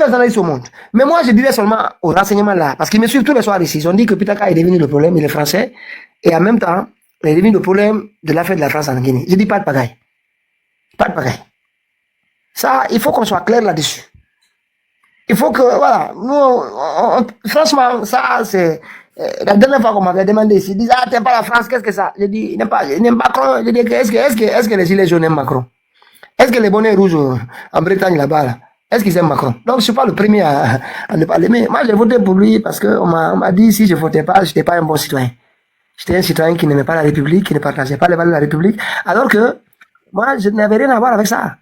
analystes au monde. Mais moi, je dirais seulement aux renseignements là, parce qu'ils me suivent tous les soirs ici. Ils ont dit que Pitaka est devenu le problème, il est français, et en même temps, il est devenu le problème de l'affaire de la France en Guinée. Je dis pas de pagaille. Pas de pagaille. Ça, il faut qu'on soit clair là-dessus. Il faut que, voilà, franchement, ça, c'est, la dernière fois qu'on m'avait demandé ici, ils disent, ah, t'aimes pas la France, qu'est-ce que ça? Je dis, il n'aime pas, il n'aime Macron. Je dis, est-ce que les gilets jaunes aiment Macron? Est-ce que les bonnets rouges en Bretagne là-bas, là, est-ce qu'ils aiment Macron? Donc, je ne suis pas le premier à ne pas l'aimer. Moi, j'ai voté pour lui parce qu'on m'a dit, si je ne votais pas, je n'étais pas un bon citoyen. J'étais un citoyen qui n'aimait pas la République, qui ne partageait pas les valeurs de la République, alors que moi, je n'avais rien à voir avec ça.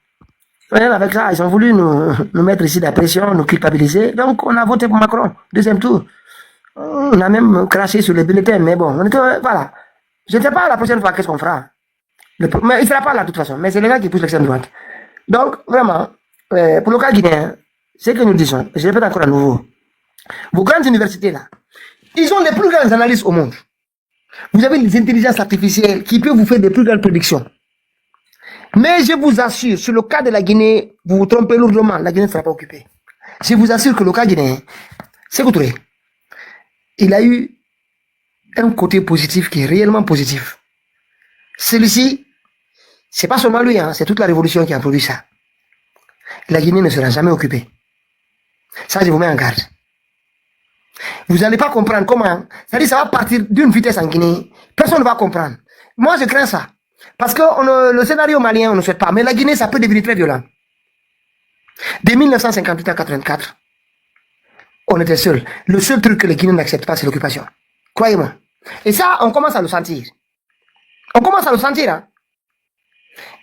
Rien avec ça. Ils ont voulu nous mettre ici de la pression, nous culpabiliser. Donc, on a voté pour Macron, deuxième tour. On a même craché sur les bulletins, mais bon, on était, voilà. Je ne sais pas la prochaine fois qu'est-ce qu'on fera. Mais il ne sera pas là de toute façon, mais c'est les gars qui poussent l'extrême droite. Donc, vraiment, pour le cas guinéen, ce que nous disons, je répète encore à nouveau, vos grandes universités là, ils ont les plus grandes analyses au monde. Vous avez des intelligences artificielles qui peuvent vous faire des plus grandes prédictions. Mais je vous assure, sur le cas de la Guinée, vous vous trompez lourdement, la Guinée ne sera pas occupée. Je vous assure que le cas guinéen, Sékou Touré, il a eu un côté positif qui est réellement positif. Celui-ci, c'est pas seulement lui, hein, c'est toute la révolution qui a produit ça. La Guinée ne sera jamais occupée. Ça, je vous mets en garde. Vous n'allez pas comprendre comment. C'est-à-dire, ça va partir d'une vitesse en Guinée. Personne ne va comprendre. Moi, je crains ça. Parce que le scénario malien, on ne souhaite pas. Mais la Guinée, ça peut devenir très violent. De 1958 à 1984, on était seuls. Le seul truc que les Guinéens n'acceptent pas, c'est l'occupation. Croyez-moi. Et ça, on commence à le sentir. On commence à le sentir. Hein.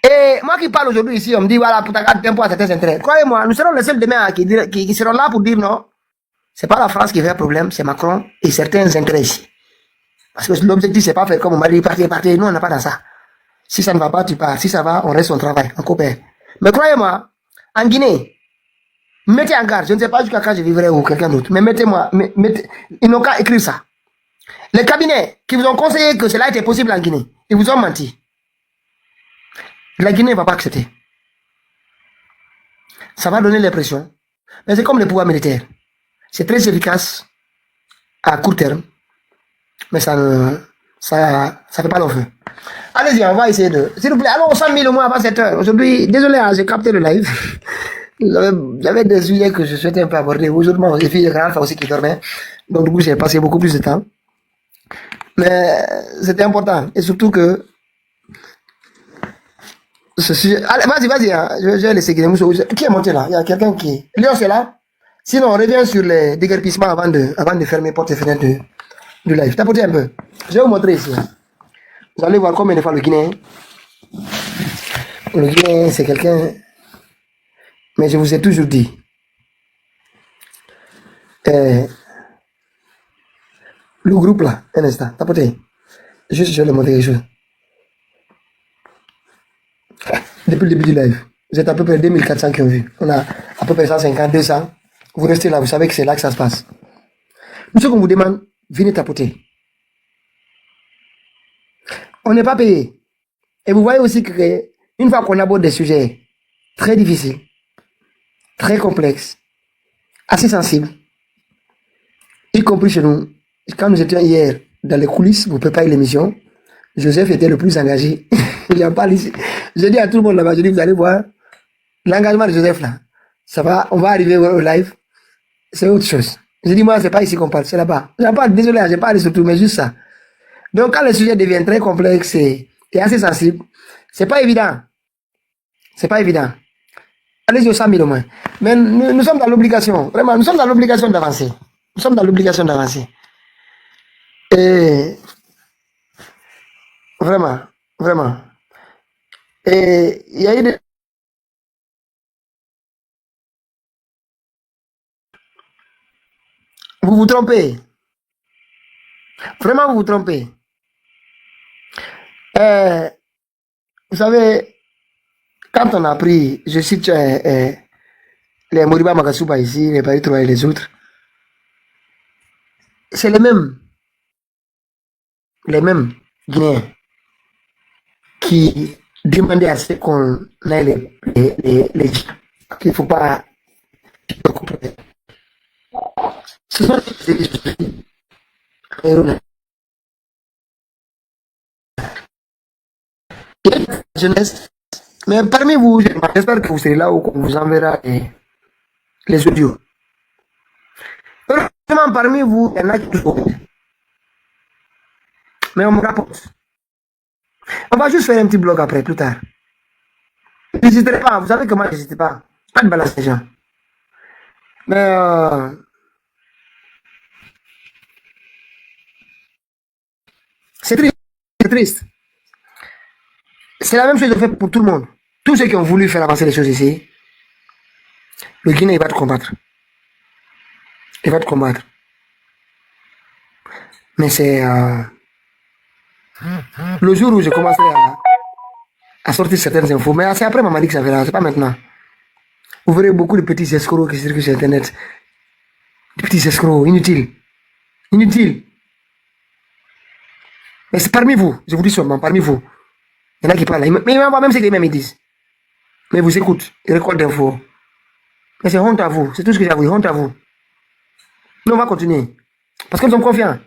Et moi qui parle aujourd'hui ici, on me dit, voilà, pour ta garde tempo à certains intérêts. Croyez-moi, nous serons les seuls demain qui seront là pour dire non. C'est pas la France qui fait un problème, c'est Macron et certains intérêts ici. Parce que l'objectif, c'est pas faire comme on m'a dit, partir. Nous, on n'est pas dans ça. Si ça ne va pas, tu pars. Si ça va, on reste au travail, on coopère. Mais croyez-moi, en Guinée, mettez en garde. Je ne sais pas jusqu'à quand je vivrai ou quelqu'un d'autre. Mais mettez-moi, ils n'ont qu'à écrire ça. Les cabinets qui vous ont conseillé que cela était possible en Guinée, ils vous ont menti. La Guinée ne va pas accepter. Ça va donner l'impression. Mais c'est comme le pouvoir militaire. C'est très efficace à court terme. Mais ça fait pas long feu. Allez-y, on va essayer de... S'il vous plaît, allons au 100 000 au moins avant 7 heures. Aujourd'hui, désolé, hein, j'ai capté le live. J'avais des sujets que je souhaitais un peu aborder. Aujourd'hui, j'ai fait le Alpha aussi qui dormait. Donc, du coup, j'ai passé beaucoup plus de temps. Mais c'était important. Et surtout que ce sujet... Allez, vas-y, hein. Je vais laisser Guinée. Qui est monté là? Il y a quelqu'un qui... Léon, c'est là? Sinon, on revient sur les déguerpissements avant de fermer porte et fenêtre du live. Tapotez un peu. Je vais vous montrer ici. Hein. Vous allez voir combien de fois le Guinéen. Le Guinéen, c'est quelqu'un... Mais je vous ai toujours dit. Le groupe là, un instant, tapotez. Juste, je vais le montrer quelque chose. Depuis le début du live, vous êtes à peu près 2400 qui ont vu. On a à peu près 150, 200. Vous restez là, vous savez que c'est là que ça se passe. Nous, ce qu'on vous demande, venez tapoter. On n'est pas payé. Et vous voyez aussi que une fois qu'on aborde des sujets très difficiles, très complexes, assez sensibles, y compris chez nous, quand nous étions hier dans les coulisses, vous préparez l'émission, Joseph était le plus engagé. Il en parle ici. Je dis à tout le monde là-bas, je dis, vous allez voir, l'engagement de Joseph là, ça va, on va arriver au live, c'est autre chose. Je dis, moi, c'est pas ici qu'on parle, c'est là-bas. J'en parle, désolé, je parle surtout, mais juste ça. Donc, quand le sujet devient très complexe et assez sensible, c'est pas évident. C'est pas évident. Allez-y au 100 000 au moins. Mais nous sommes dans l'obligation, vraiment, nous sommes dans l'obligation d'avancer. Nous sommes dans l'obligation d'avancer. Et vraiment, vraiment. Et il y a eu des... Vous vous trompez. Vraiment, vous vous trompez. Vous savez, quand on a pris, je cite les Moriba Magasuba ici, les Paris et les autres, c'est les mêmes Guinéens qui demandaient à ce qu'on ait les qu'il ne faut pas Ce sont des jeunesse. Mais parmi vous, j'espère que vous serez là où on vous enverra les audios. Heureusement, parmi vous, il y en a qui touchent. Mais on me rapporte. On va juste faire un petit blog après, plus tard. N'hésitez pas, vous savez comment n'hésitez pas. Pas de balance les gens. Mais c'est triste. C'est triste. C'est la même chose de fait pour tout le monde. Tous ceux qui ont voulu faire avancer les choses ici, le Guinée, il va te combattre. Il va te combattre. Mais c'est le jour où j'ai commencé à sortir certaines infos, mais c'est après maman dit que ça verra, c'est pas maintenant. Vous verrez beaucoup de petits escrocs qui circulent sur Internet. Des petits escrocs, inutiles. Inutiles. Mais c'est parmi vous, je vous dis seulement, parmi vous. Il y en a qui parlent, mais ils m'envoient même ce qu'ils me disent. Mais vous écoutent, ils récoltent d'infos. Mais c'est honte à vous, c'est tout ce que j'ai à vous dire, honte à vous. Nous, on va continuer. Parce que nous sommes confiants.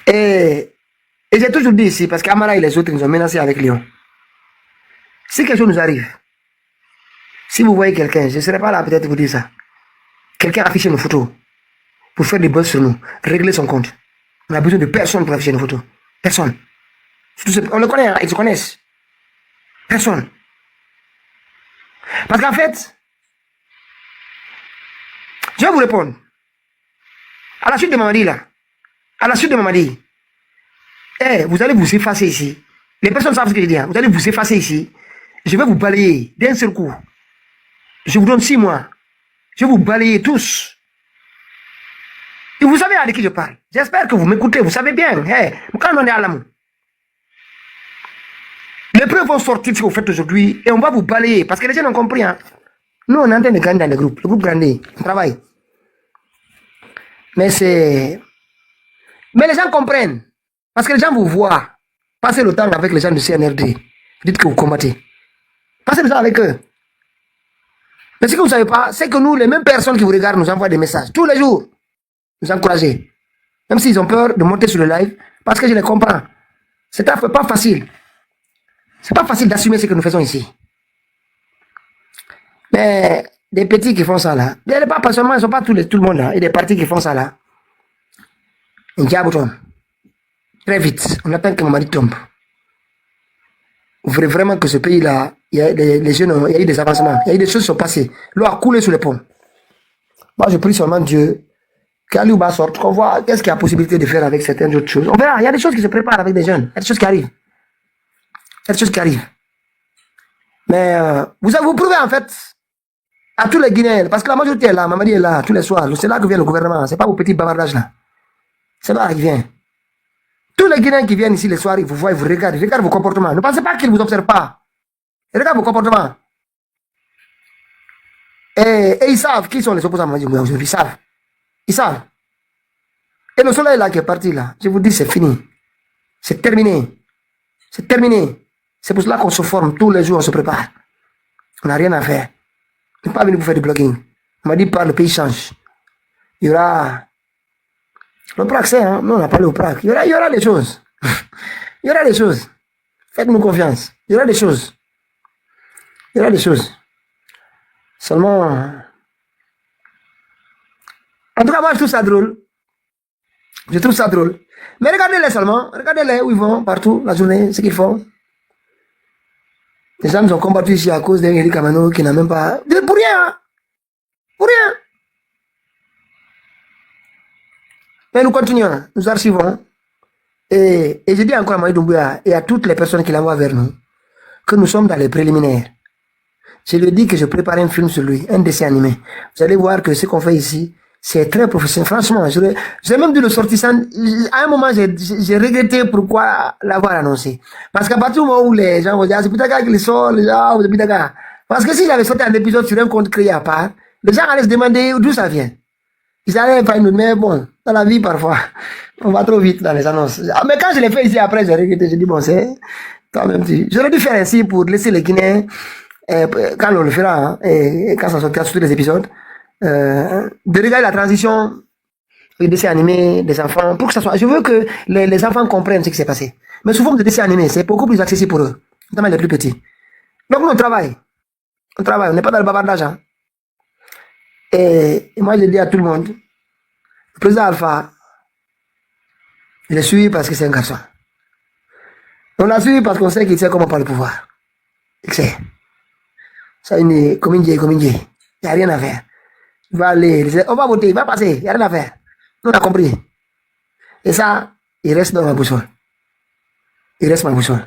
Et j'ai toujours dit ici, parce qu'Amara et les autres nous ont menacés avec Lyon. Si quelque chose nous arrive, si vous voyez quelqu'un, je ne serai pas là peut-être vous dire ça. Quelqu'un affiche nos photos pour faire des buzz sur nous, régler son compte. On a besoin de personne pour afficher nos photos. Personne. On le connaît, hein, ils se connaissent. Personne. Parce qu'en fait, je vais vous répondre. À la suite de Mamadi, là, à la suite de Mamadi, vous allez vous effacer ici. Les personnes savent ce que je dis. Hein. Vous allez vous effacer ici. Je vais vous balayer d'un seul coup. Je vous donne 6 mois. Je vais vous balayer tous. Et vous savez de qui je parle. J'espère que vous m'écoutez. Vous savez bien. Quand on est à l'amour. Les preuves vont sortir de ce que vous faites aujourd'hui et on va vous balayer. Parce que les gens ont compris. Hein. Nous, on est en train de gagner dans le groupe. Le groupe grandit. On travaille. Mais c'est... Mais les gens comprennent. Parce que les gens vous voient. Passez le temps avec les gens du CNRD. Dites que vous combattez. Passez le temps avec eux. Mais ce que vous ne savez pas, c'est que nous, les mêmes personnes qui vous regardent, nous envoient des messages. Tous les jours. Nous encourager. Même s'ils ont peur de monter sur le live. Parce que je les comprends. C'est pas facile. C'est pas facile d'assumer ce que nous faisons ici. Mais des petits qui font ça là. Pas seulement, ils ne sont pas tout le monde là. Et des partis qui font ça là. Un diable tombe. Très vite. On attend que Mamadi tombe. Vous voulez vraiment que ce pays-là, il y a les jeunes, il y a eu des avancements, il y a eu des choses qui sont passées. L'eau a coulé sous les ponts. Moi, je prie seulement Dieu qu'Aliouba sorte, qu'on voit qu'est-ce qu'il y a possibilité de faire avec certaines autres choses. On verra, il y a des choses qui se préparent avec des jeunes. Il y a des choses qui arrivent. Il y a des choses qui arrivent. Mais vous prouvez en fait à tous les Guinéens, parce que la majorité est là, Mamadi est là, tous les soirs. C'est là que vient le gouvernement. C'est pas vos petits bavardages là. C'est là qu'il vient. Tous les Guinéens qui viennent ici les soirs, ils vous voient, ils vous regardent, ils regardent vos comportements. Ne pensez pas qu'ils ne vous observent pas. Ils regardent vos comportements. Et ils savent qui sont les opposants à Mamadi Doumbouya aujourd'hui. Ils savent. Ils savent. Et le soleil là qui est parti là, je vous dis, c'est fini. C'est terminé. C'est terminé. C'est pour cela qu'on se forme tous les jours, on se prépare. On n'a rien à faire. On n'est pas venu pour faire du blogging. On m'a dit, le pays change. Il y aura... Le PRAC, c'est, hein? Nous, on a parlé au PRAC. Il y aura des choses. Il y aura des choses. Faites-nous confiance. Il y aura des choses. Il y aura des choses. Seulement... En tout cas, moi, je trouve ça drôle. Je trouve ça drôle. Mais regardez-les seulement. Regardez-les où ils vont, partout, la journée, ce qu'ils font. Les gens ont combattu ici à cause d'un Eric Kamano qui n'a même pas... Pour rien, hein? Pour rien. Mais nous continuons, nous archivons. Et je dis encore à Mamadi Doumbouya et à toutes les personnes qui l'envoient vers nous que nous sommes dans les préliminaires. Je lui ai dit que je prépare un film sur lui, un dessin animé. Vous allez voir que ce qu'on fait ici, c'est très professionnel. Franchement, j'ai même dû le sortir sans... À un moment, j'ai regretté pourquoi l'avoir annoncé. Parce qu'à partir du moment où les gens vont dire, c'est Pitaka qui le sort, les gens, c'est Pitaka. Parce que si j'avais sorti un épisode sur un compte créé à part, les gens allaient se demander d'où ça vient. Ils allaient pas nous, mais bon, dans la vie, parfois, on va trop vite dans les annonces. Mais quand je l'ai fait ici après, j'ai regretté, j'ai dit, bon, c'est, quand même, j'aurais dû faire ainsi pour laisser les Guinéens quand on le fera, hein, et quand ça sortira sur tous les épisodes, de regarder la transition du dessin animé des enfants, pour que ça soit... Je veux que les enfants comprennent ce qui s'est passé. Mais sous forme de dessin animé, c'est beaucoup plus accessible pour eux, notamment les plus petits. Donc nous, on travaille, on n'est pas dans le bavardage. Hein. Et moi, je dis à tout le monde, le président Alpha, je le suis parce que c'est un garçon. On l'a suivi parce qu'on sait qu'il sait comment prendre le pouvoir. Il sait. Ça, il est comme il n'y a rien à faire. Il va aller, on va voter, il va passer, il n'y a rien à faire. Nous, on a compris. Et ça, il reste dans ma boussole. Il reste ma boussole.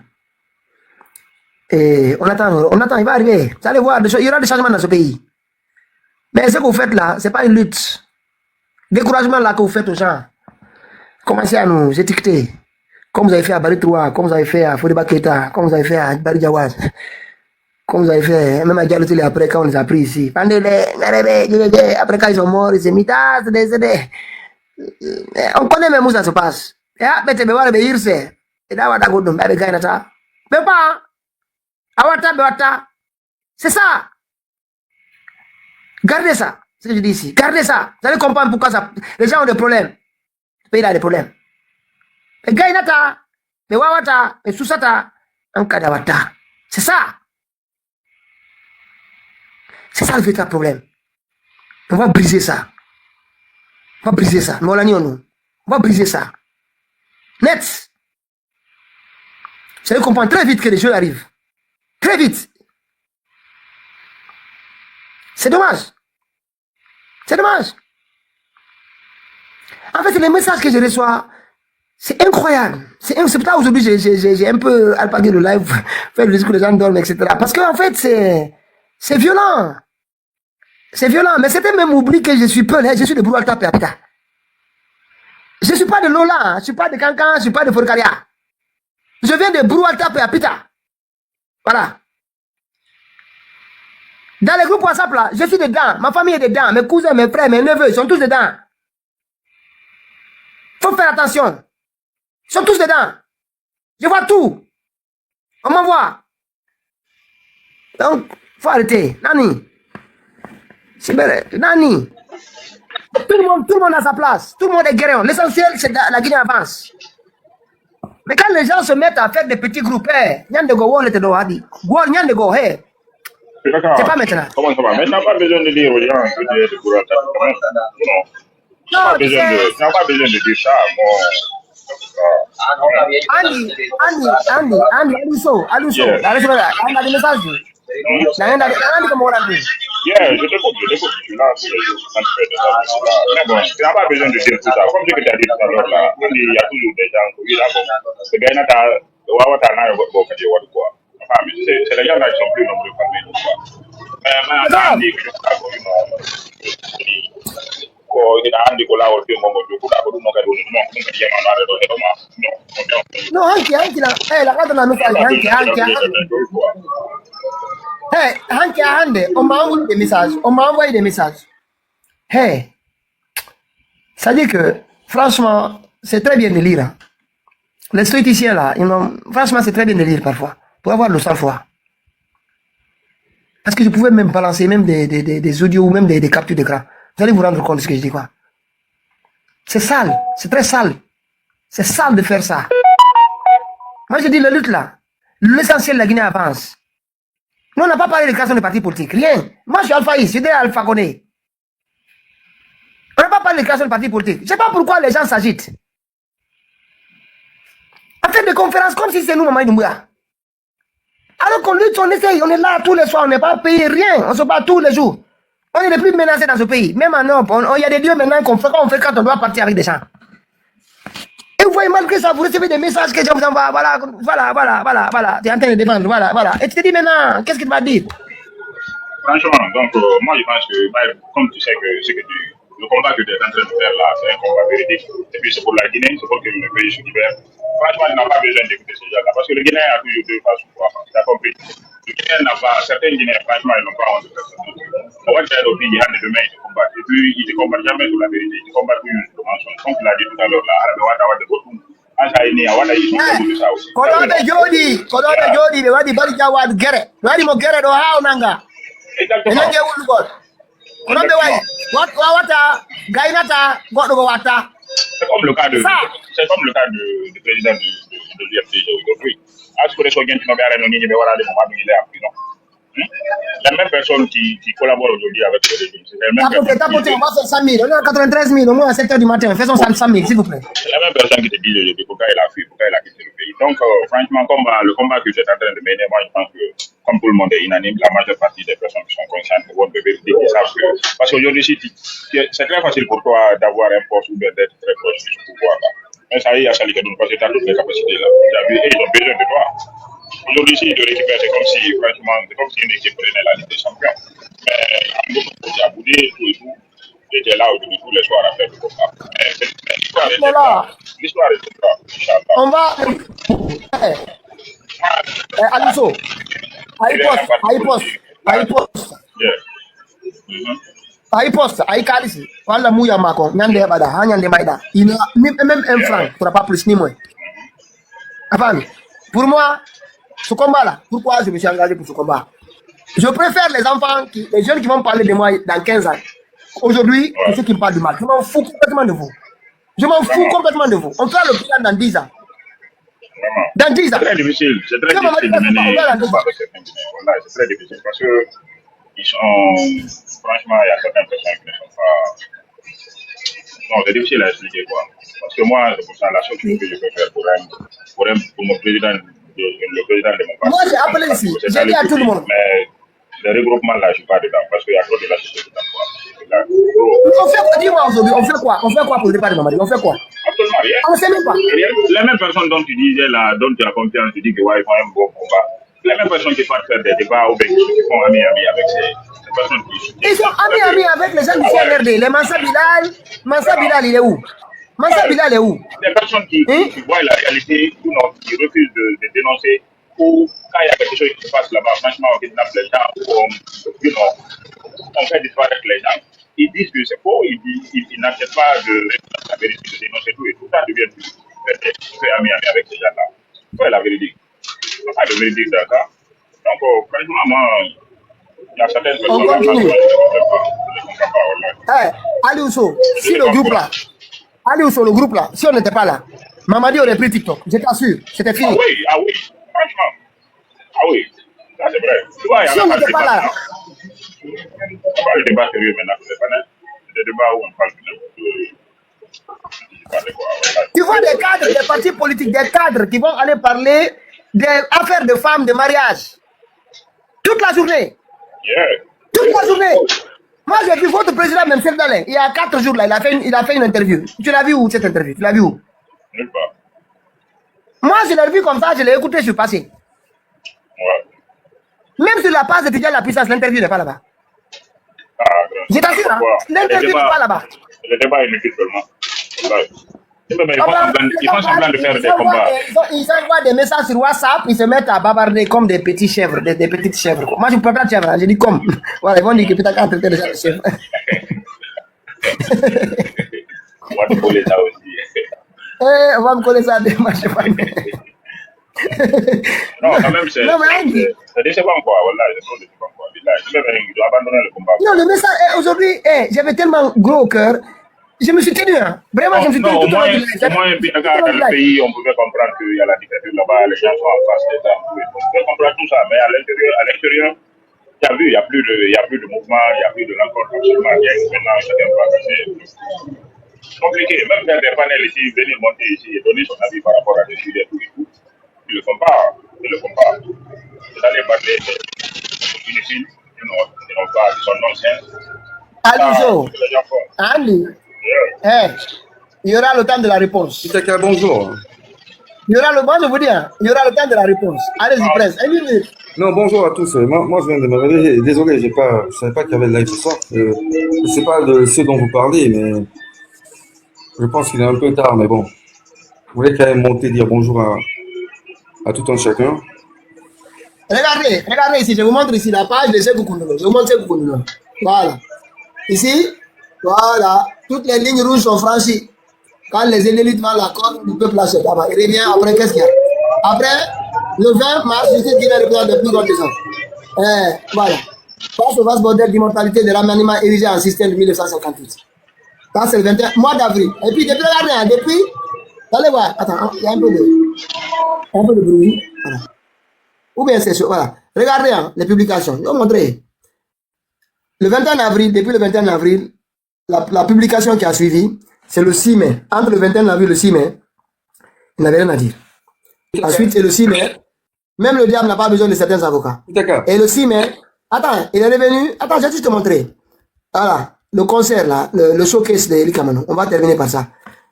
Et on attend, il va arriver. Vous allez voir, il y aura des changements dans ce pays. Mais ce que vous faites là, ce n'est pas une lutte. Découragement là que vous faites aux gens. Commencez à nous étiqueter. Comme vous avez fait à Bari 3, comme vous avez fait à Fodeba Keita, comme vous avez fait à Bari Jawaz, comme vous avez fait même à Dialotile après quand on les a pris ici. Après quand ils sont morts, ils se mis on connaît même où ça se passe. C'est ça. Gardez ça. C'est ce que je dis ici. Gardez ça. Vous allez comprendre pourquoi ça... les gens ont des problèmes. Le pays a des problèmes. Les gars, les wawata, les sousata, un kadawata. C'est ça. C'est ça le véritable problème. On va briser ça. On va briser ça. Nous, on va briser ça. Net. Vous allez comprendre très vite que les jeux arrivent. Très vite. C'est dommage. C'est dommage. En fait, les messages que je reçois, c'est incroyable. C'est pour ça aujourd'hui, j'ai un peu alpagué le live, faire le discours, les gens dorment, etc. Parce qu'en fait, c'est violent. C'est violent. Mais c'était même oublié que je suis Peul, je suis de Broualta Péapita. Je ne suis pas de Lola, je ne suis pas de Cancan, je ne suis pas de Forcaria. Je viens de Broualta Péapita. Voilà. Dans les groupes WhatsApp là, je suis dedans, ma famille est dedans, mes cousins, mes frères, mes neveux, ils sont tous dedans. Faut faire attention. Ils sont tous dedans. Je vois tout. On m'envoie. Donc, faut arrêter. Nani. C'est belle. Nani. Tout le monde a sa place. Tout le monde est guérin. L'essentiel, c'est la Guinée avance. Mais quand les gens se mettent à faire des petits groupes, c'est pas maintenant. Comment ça va? Mais tu n'as pas besoin de dire aux gens que tu es de Burata. Non. Tu n'as pas besoin de dire ça. Andy, yeah, je t'écoute, je suis là tous les jours quand tu fais des choses. Mais bon, tu n'as pas besoin de dire tout ça. Comme ce que tu as dit tout à l'heure, là, il y a toujours des gens qui disent, ce gars-là, enfin, c'est les gens-là qui sont plus nombreux parmi nous. No, Hanky, la gata na message, Hanky, on m'a envoyé des messages. Hey, ça dit que, franchement, c'est très bien de lire. Hein. Les stoïticiens là, franchement, c'est très bien de lire parfois, pour avoir le sang-froid. Parce que je pouvais même balancer même des audios ou même des captures d'écran. Vous allez vous rendre compte de ce que je dis quoi. C'est sale, c'est très sale. C'est sale de faire ça. Moi je dis la lutte là, l'essentiel de la Guinée avance. Nous on n'a pas parlé de création de partis politiques, rien. Moi je suis alphaïste, je dis Alpha Condé. On n'a pas parlé de création de partis politiques. Je ne sais pas pourquoi les gens s'agitent. On fait des conférences comme si c'est nous, Maman Doumbouya. Alors qu'on lutte, on essaye, on est là tous les soirs, on n'est pas payé rien, on se bat tous les jours. On est les plus menacés dans ce pays. Même en Europe, il y a des dieux maintenant qu'on fait quand on doit partir avec des gens. Et vous voyez, malgré ça, vous recevez des messages que je vous envoie, voilà, tu es en train de défendre, voilà. Et tu te dis maintenant, qu'est-ce que tu vas dire? Franchement, donc, moi je pense que, comme tu sais que le combat que tu es en train de faire là, c'est un combat véridique. Et puis c'est pour la Guinée, c'est pour que le pays se libère. Franchement, tu n'as pas besoin d'écouter ces gens-là, parce que le Guinéen a toujours deux faces. Tu as compris? Le Guinéen n'a pas, certains Guinéens, franchement, ils n'ont pas honte de faire ça. On va dire au pays, demain, ils se combattent. Et puis, ils ne se combattent jamais sur la vérité, ils se combattent toujours sur le mensonge. Comme tu l'as dit tout à l'heure, là, Asaini, Awana, ils sont connus de ça aussi. Kodobe Jodi, le wadi bari jawad gere. Le wadi mo gere do ha onanga. Exactement. Ene je wul god. Kodobe wai. Wata gainata godo go wata. C'est comme le cas du président de l'UFC aujourd'hui. À ce que les soignants qui n'ont pas réuni, mais voilà, les moments où il est en prison. La même personne qui collabore aujourd'hui avec le régime, c'est la même personne. Tapote, on va faire 100 000. On est à 93 000, au moins à 7 h du matin. Faisons 100 000, s'il vous plaît. C'est la même personne qui te dit aujourd'hui pourquoi il a fui, pourquoi il a quitté le pays. Donc, franchement, le combat que j'étais en train de mener, moi, je pense que, comme tout le monde est unanime, la majeure partie des personnes qui sont conscientes vont de vérité, qui savent que. Parce qu'aujourd'hui, c'est très facile pour toi d'avoir un poste ou bien d'être très proche de ce pouvoir-là. Mais ça y est, à Salikadoun, parce que tu as toutes les capacités là. Tu as vu, et ils ont besoin de toi. Aujourd'hui, si de récupérer, c'est comme si, franchement, c'est comme si une équipe prenait la Ligue des Champions. Mais il a boudé tout et tout. J'étais là aujourd'hui tous les soirs à faire le combat. Mais l'histoire est là. L'histoire est là, Inch'Allah. On va. Aliso. Poste. Aïe Kalisi. Voilà Mouya Mako. Nyande Bada. Nyande Maïda. Il a même un franc. Tu n'as pas plus ni moins. Avant. Pour moi, ce combat-là, pourquoi je me suis engagé pour ce combat? Je préfère les enfants, les jeunes qui vont parler de moi dans 15 ans. Aujourd'hui, que ceux qui me parlent du mal. Je m'en fous complètement de vous. Je m'en fous complètement de vous. On fera le bilan dans 10 ans. Dans 10 ans. C'est très difficile. C'est très difficile de mener un combat avec certains Guinéens. C'est très difficile parce que ils sont. Franchement, il y a certaines personnes qui ne sont pas. Non, c'est difficile à expliquer quoi. Parce que moi, c'est pour ça la chose que je peux faire pour mon président, le président de mon parti. Moi, j'ai appelé ici. J'ai dit à tout le monde. Mais le regroupement là, je ne suis pas dedans parce qu'il y a trop de la société dedans. On fait quoi? Dis-moi aujourd'hui, on fait quoi? On fait quoi pour le départ de Mamadi? On fait quoi? Absolument rien. On ne sait même pas. Les mêmes personnes dont tu disais là, dont tu as confiance, tu dis que ouais, ils font un bon combat. Les mêmes personnes qui partent faire des débats ou bien qui font ami avec ces personnes qui. Ils sont amis avec les gens du CNRD. Les Mansa Bilal, il est où? Mansa Bilal est où? Des personnes qui voient la réalité, qui refusent de dénoncer, ou quand il y a quelque chose qui se passe là-bas, franchement, on kidnappe les gens, on fait disparaître les gens. Ils disent que c'est faux, ils n'acceptent pas la vérité, de dénoncer tout et tout ça devient plus. Fait ami avec ces gens-là. C'est la vérité. Il n'y a pas de vérité dans ça. Donc, franchement, moi, il y a certaines personnes On continue. Je ne comprends pas. Aliousso, si le groupe là, si on n'était pas là, Mamadi aurait pris TikTok, je t'assure, c'était fini. Ah oui, franchement. Ah oui, ça c'est vrai. Tu vois, si on n'était pas là. On parle de débat sérieux maintenant, c'est pas des débats où on parle de. Tu vois des cadres des partis politiques, des cadres qui vont aller parler des affaires de femmes, de mariage. Toute la journée. Yeah. Toute la journée. Moi, j'ai vu votre président, même Chef Dalin, il y a 4 jours, là, il a fait une interview. Tu l'as vu où, cette interview? Tu l'as vu où? Nulle part. Moi, je l'ai vu comme ça, je l'ai écouté sur passé. Ouais. Même sur la page de Tidjal La Puissance, l'interview n'est pas là-bas. Ah, je t'assure, hein, l'interview n'est pas là-bas. Le débat est inutile seulement. Ils font semblant de faire des combats. Ils envoient des messages sur WhatsApp, ils se mettent à bavarder comme des petits chèvres, des petites chèvres. Moi, je ne peux pas de chèvres, hein, je dis comme. Voilà, ils vont dire que peut-être qu'à traiter déjà de chèvres. On va te coller ça aussi. On va me coller ça demain, je sais pas. Non, quand même, c'est décevant quoi. Voilà, c'est trop décevant quoi. Je dois abandonner le combat. Non, le message, aujourd'hui, j'avais tellement gros au cœur. Je me suis tenu, hein. Vraiment, je me suis tenu tout au long du live. Au moins, dans le pays, on pouvait comprendre qu'il y a la dictature là-bas, les gens sont en face des armes, on pouvait comprendre tout ça. Mais à l'extérieur, tu as vu, il n'y a plus de mouvement, il n'y a plus de rencontre absolument rien. Maintenant, chacun va passer. C'est compliqué. Même faire des panels ici, venir monter ici et donner son avis par rapport à des sujets tout et tout. Ils ne le font pas. Ils allaient parler inutiles, ils n'ont pas, ils sont non-sens. Aliso, Andy, il y aura le temps de la réponse. Bonjour. Il y aura le, moi je vous dis, hein, il y aura le temps de la réponse. Allez-y, presse. Non, bonjour à tous. Moi, je viens de me réveiller. Désolé, je ne savais pas qu'il y avait le live ce soir. Je ne sais pas de ce dont vous parlez, mais je pense qu'il est un peu tard. Mais bon, je voulais quand même monter, dire bonjour à tout un chacun. Regardez ici, je vous montre ici la page de Sékou Koundoulou. Je vous montre Sékou Koundoulou. Voilà. Ici, voilà, toutes les lignes rouges sont franchies. Quand les élites vont l'accord, le peuple achète. Ah bah, il revient après, qu'est-ce qu'il y a? Après, le 20 mars, je sais qu'il est représente de plus grandes raisons. Voilà. Face au vaste modèle d'immortalité de l'amaniement érigé en système de 1958. Ça, c'est le 21 mois d'avril. Et puis, depuis, regardez, hein, depuis, allez voir, attends, il y a un peu de bruit. Voilà. Ou bien c'est chaud, voilà. Regardez hein, les publications. Je vais vous montrer. Le 21 avril, depuis le 21 avril, la publication qui a suivi, c'est le 6 mai. Entre le 21 avril et le 6 mai, il n'avait rien à dire. Ensuite, c'est le 6 mai. Même le diable n'a pas besoin de certains avocats. D'accord. Et le 6 mai, attends, il est revenu. Attends, je vais juste te montrer. Voilà, le concert là, le showcase de Eli Kamano. On va terminer par ça.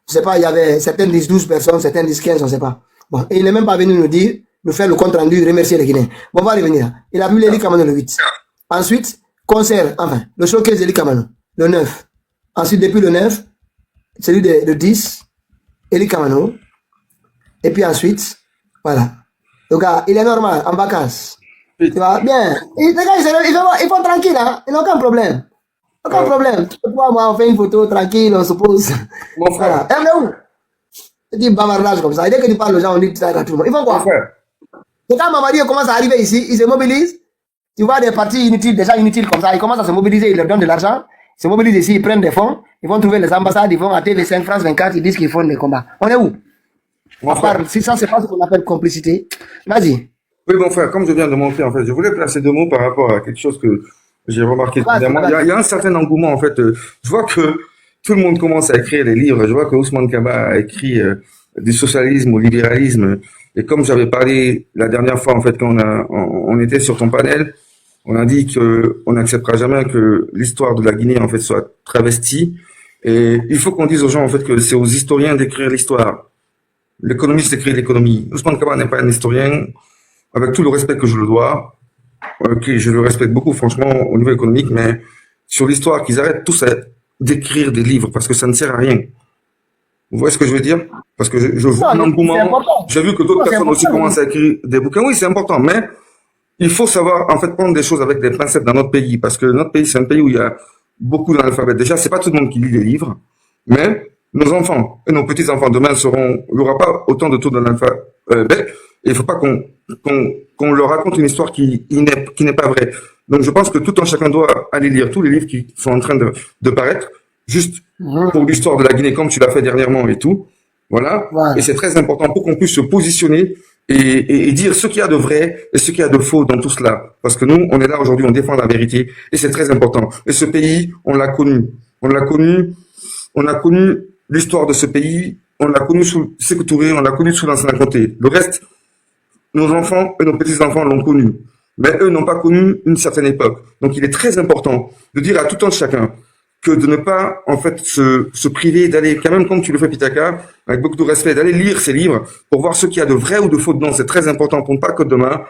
Je sais pas, il y avait certaines disent 12 personnes, certaines disent 15, on ne sait pas. Bon, et il n'est même pas venu nous dire, nous faire le compte rendu, remercier les Guinéens. Bon, on va revenir. Il a publié Eli Kamano le 8. Ensuite, concert, enfin, le showcase d'Eli Kamano, le 9. Ensuite, depuis le 9, celui de 10, Eli Kamano. Et puis ensuite, voilà. Le gars, il est normal, en vacances. Tu vois, bien. Et les gars, ils font tranquille, hein. Ils n'ont aucun problème. Aucun problème. Toi, moi, on fait une photo tranquille, on se pose. Mon frère. Voilà. Mais où? Tu dis bavardage comme ça. Et dès que tu parles aux gens, on dit ça à tout le monde. Ils font quoi? Mon frère. Et quand Mamadi commence à arriver ici, ils se mobilisent. Tu vois des partis inutiles, des gens inutiles comme ça, ils commencent à se mobiliser, ils leur donnent de l'argent. Ils se mobilisent ici, ils prennent des fonds, ils vont trouver les ambassades, ils vont à TV5, France 24, ils disent qu'ils font des combats. On est où? Mon frère. Si ça, c'est pas ce qu'on appelle complicité. Vas-y. Oui, mon frère, comme je viens de montrer, en fait, je voulais placer deux mots par rapport à quelque chose que j'ai remarqué dernièrement. Il y a un certain engouement, en fait. Je vois que tout le monde commence à écrire des livres. Je vois que Ousmane Kaba a écrit du socialisme au libéralisme. Et comme j'avais parlé la dernière fois, en fait, quand on était sur ton panel, on a dit que on n'acceptera jamais que l'histoire de la Guinée, en fait, soit travestie. Et il faut qu'on dise aux gens, en fait, que c'est aux historiens d'écrire l'histoire. L'économiste écrit l'économie. Ousmane Kaba n'est pas un historien, avec tout le respect que je le dois. Ok, je le respecte beaucoup, franchement, au niveau économique, mais sur l'histoire, qu'ils arrêtent tous d'écrire des livres, parce que ça ne sert à rien. Vous voyez ce que je veux dire? Parce que je vois un engouement. J'ai vu que d'autres personnes aussi commencent à écrire des bouquins. Oui, c'est important, mais il faut savoir, en fait, prendre des choses avec des pincettes dans notre pays, parce que notre pays, c'est un pays où il y a beaucoup d'analphabètes. Déjà, c'est pas tout le monde qui lit des livres, mais nos enfants et nos petits-enfants demain seront, il n'y aura pas autant de taux d'analphabètes, et il faut pas qu'on leur raconte une histoire qui n'est pas vraie. Donc, je pense que tout un chacun doit aller lire tous les livres qui sont en train de paraître, juste pour l'histoire de la Guinée, comme tu l'as fait dernièrement et tout. Voilà. Et c'est très important pour qu'on puisse se positionner et dire ce qu'il y a de vrai et ce qu'il y a de faux dans tout cela. Parce que nous, on est là aujourd'hui, on défend la vérité et c'est très important. Et ce pays, on l'a connu. On l'a connu. On a connu l'histoire de ce pays. On l'a connu sous Sékou Touré, on l'a connu sous l'ancien Conté. Le reste, nos enfants et nos petits-enfants l'ont connu. Mais eux n'ont pas connu une certaine époque. Donc il est très important de dire à tout un chacun que de ne pas, en fait, se priver d'aller, quand même, comme tu le fais, Pitaka, avec beaucoup de respect, d'aller lire ces livres pour voir ce qu'il y a de vrai ou de faux dedans. C'est très important pour ne pas que demain,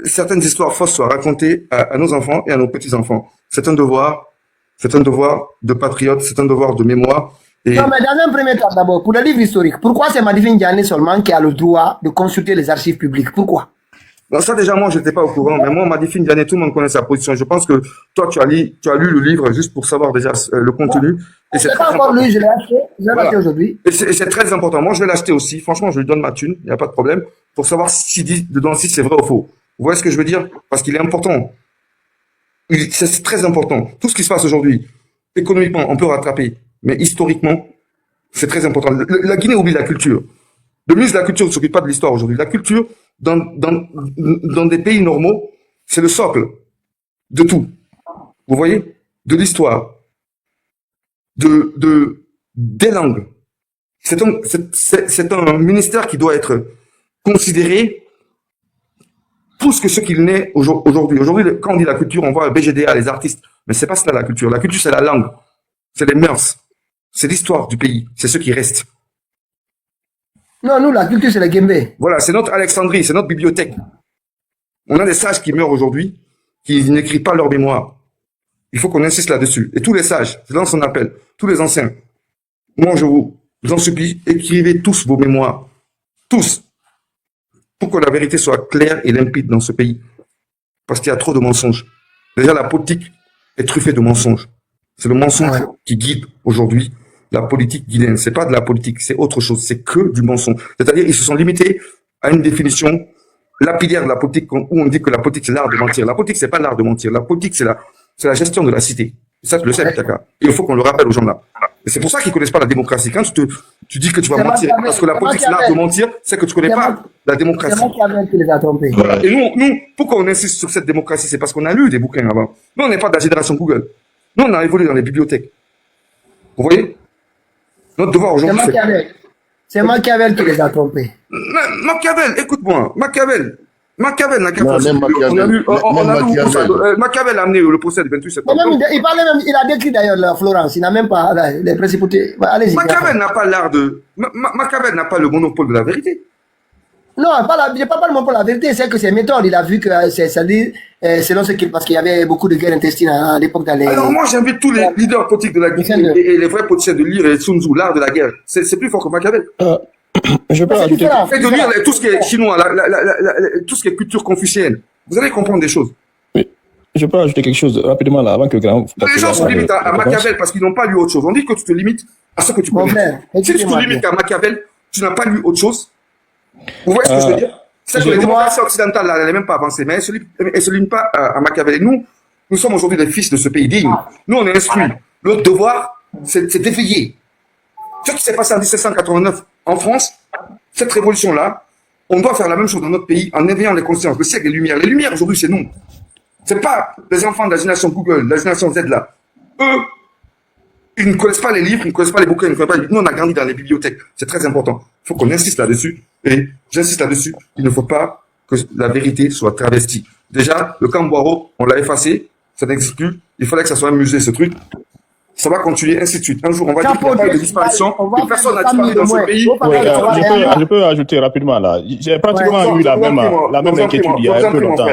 certaines histoires fausses soient racontées à nos enfants et à nos petits-enfants. C'est un devoir de patriote, c'est un devoir de mémoire. Et... Non, mais dans un premier temps, d'abord, pour le livre historique, pourquoi c'est Madifine Diané seulement qui a le droit de consulter les archives publiques? Pourquoi? Non, ça déjà, moi, j'étais pas au courant, mais moi, Madifine Diané, tout le monde connaît sa position. Je pense que toi, tu as lu le livre juste pour savoir déjà le contenu. Et c'est pas encore lu, je l'ai acheté, acheté aujourd'hui. Et c'est très important. Moi, je vais l'acheter aussi. Franchement, je lui donne ma thune, il n'y a pas de problème, pour savoir si dit dedans si c'est vrai ou faux. Vous voyez ce que je veux dire? Parce qu'il est important. C'est très important. Tout ce qui se passe aujourd'hui, économiquement, on peut rattraper, mais historiquement, c'est très important. La Guinée oublie la culture. Le ministre de la Culture ne s'occupe pas de l'histoire aujourd'hui. La culture, dans des pays normaux, c'est le socle de tout. Vous voyez? De l'histoire, des langues. C'est un ministère qui doit être considéré plus que ce qu'il n'est aujourd'hui. Aujourd'hui, quand on dit la culture, on voit BGDA, les artistes. Mais c'est pas cela la culture. La culture, c'est la langue. C'est les mœurs. C'est l'histoire du pays. C'est ce qui reste. Non, nous, la culture, c'est la Guembé. Voilà, c'est notre Alexandrie, c'est notre bibliothèque. On a des sages qui meurent aujourd'hui, qui n'écrivent pas leur mémoire. Il faut qu'on insiste là-dessus. Et tous les sages, je lance un appel, tous les anciens, moi, je vous en supplie, écrivez tous vos mémoires. Tous. Pour que la vérité soit claire et limpide dans ce pays. Parce qu'il y a trop de mensonges. Déjà, la politique est truffée de mensonges. C'est le mensonge qui guide aujourd'hui la politique guinéenne. C'est pas de la politique, c'est autre chose. C'est que du mensonge. C'est-à-dire, ils se sont limités à une définition lapidaire de la politique où on dit que la politique c'est l'art de mentir. La politique c'est pas l'art de mentir. La politique c'est la gestion de la cité. Ça, tu le sais, Pitaka. Et il faut qu'on le rappelle aux gens là. Et c'est pour ça qu'ils connaissent pas la démocratie. Quand tu dis que tu vas mentir, parce que la politique c'est l'art de mentir, c'est que tu connais pas la démocratie. C'est Machiavel qui les a trompés. Voilà. Et nous, pourquoi on insiste sur cette démocratie? C'est parce qu'on a lu des bouquins avant. Nous, on n'est pas de la génération Google. Nous, on a évolué dans les bibliothèques. Vous voyez? Notre devoir C'est aujourd'hui, Machiavel. C'est Machiavel qui les a trompés. Machiavel, écoute-moi, Machiavel n'a qu'à Non, faire. même Machiavel. Machiavel a amené le procès du 28 Et septembre. même, il parlait même, il a décrit d'ailleurs la Florence. Il n'a même pas les principautés. Allez-y. Machiavel n'a pas l'art de... Machiavel n'a pas le monopole de la vérité. Non, je ne parle pas le mot pour la vérité, c'est que ses méthodes, il a vu que c'est dit, selon ce qu'il, parce qu'il y avait beaucoup de guerres intestines à l'époque dans les... Alors moi, j'invite tous les leaders politiques de la Guinée et les vrais politiciens de lire Sun Tzu, l'art de la guerre. C'est plus fort que Machiavel. Je peux ajouter. Et de lire tout ce qui est chinois, tout ce qui est culture confucienne. Vous allez comprendre des choses. Oui. Je peux ajouter quelque chose rapidement là, avant que grand... Les gens se limitent à Machiavel parce qu'ils n'ont pas lu autre chose. On dit que tu te limites à ce que tu connais. Si tu te limites à Machiavel, tu n'as pas lu autre chose. Vous voyez ce que je veux dire? C'est que les démocraties occidentales, là, elle n'est même pas avancée, mais elle ne se limite pas à Machiavel. Et nous sommes aujourd'hui les fils de ce pays digne. Nous, on est instruits. Notre devoir, c'est d'éveiller. Ce qui s'est passé en 1789 en France, cette révolution-là, on doit faire la même chose dans notre pays en éveillant les consciences. Le siècle des Lumières. Les Lumières, aujourd'hui, c'est nous. C'est pas les enfants de la génération Google, de la génération Z, là. Eux, ils ne connaissent pas les livres, ils ne connaissent pas les bouquins, ils ne connaissent pas... Nous, on a grandi dans les bibliothèques. C'est très important. Il faut qu'on insiste là-dessus. Et j'insiste là-dessus. Il ne faut pas que la vérité soit travestie. Déjà, le Camboiro, on l'a effacé. Ça n'existe plus. Il fallait que ça soit un musée, ce truc. Ça va continuer, ainsi de suite. Un jour, on va dire qu'il n'y a pas eu de disparition. Que personne n'a disparu dans ce pays. Je peux ajouter rapidement là. J'ai pratiquement eu la même inquiétude il y a un peu longtemps.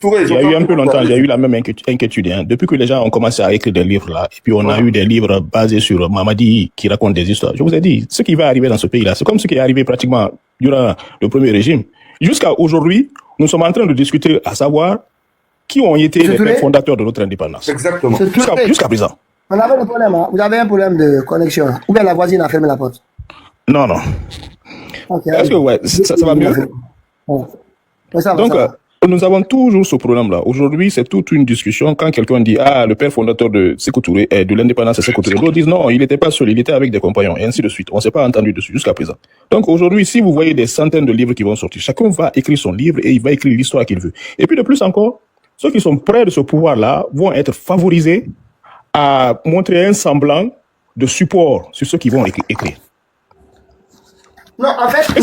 Il y a eu un peu longtemps, j'ai eu la même inquiétude. Hein. Depuis que les gens ont commencé à écrire des livres là, et puis on a eu des livres basés sur Mamadi qui racontent des histoires. Je vous ai dit, ce qui va arriver dans ce pays-là, c'est comme ce qui est arrivé pratiquement durant le premier régime. Jusqu'à aujourd'hui, nous sommes en train de discuter à savoir qui ont été les pères fondateurs de notre indépendance. Exactement. Jusqu'à présent. On avait le problème, hein. Vous avez un problème de connexion. Ou bien la voisine a fermé la porte. Non. Okay, est-ce que ouais, ça va mieux? Donc, nous avons toujours ce problème-là. Aujourd'hui, c'est toute une discussion. Quand quelqu'un dit, le père fondateur de Sékou Touré, de l'indépendance, c'est Sékou Touré. D'autres disent, non, il n'était pas seul, il était avec des compagnons, et ainsi de suite. On ne s'est pas entendu dessus jusqu'à présent. Donc, aujourd'hui, si vous voyez des centaines de livres qui vont sortir, chacun va écrire son livre et il va écrire l'histoire qu'il veut. Et puis, de plus encore, ceux qui sont près de ce pouvoir-là vont être favorisés à montrer un semblant de support sur ceux qui vont écrire. Non, en fait,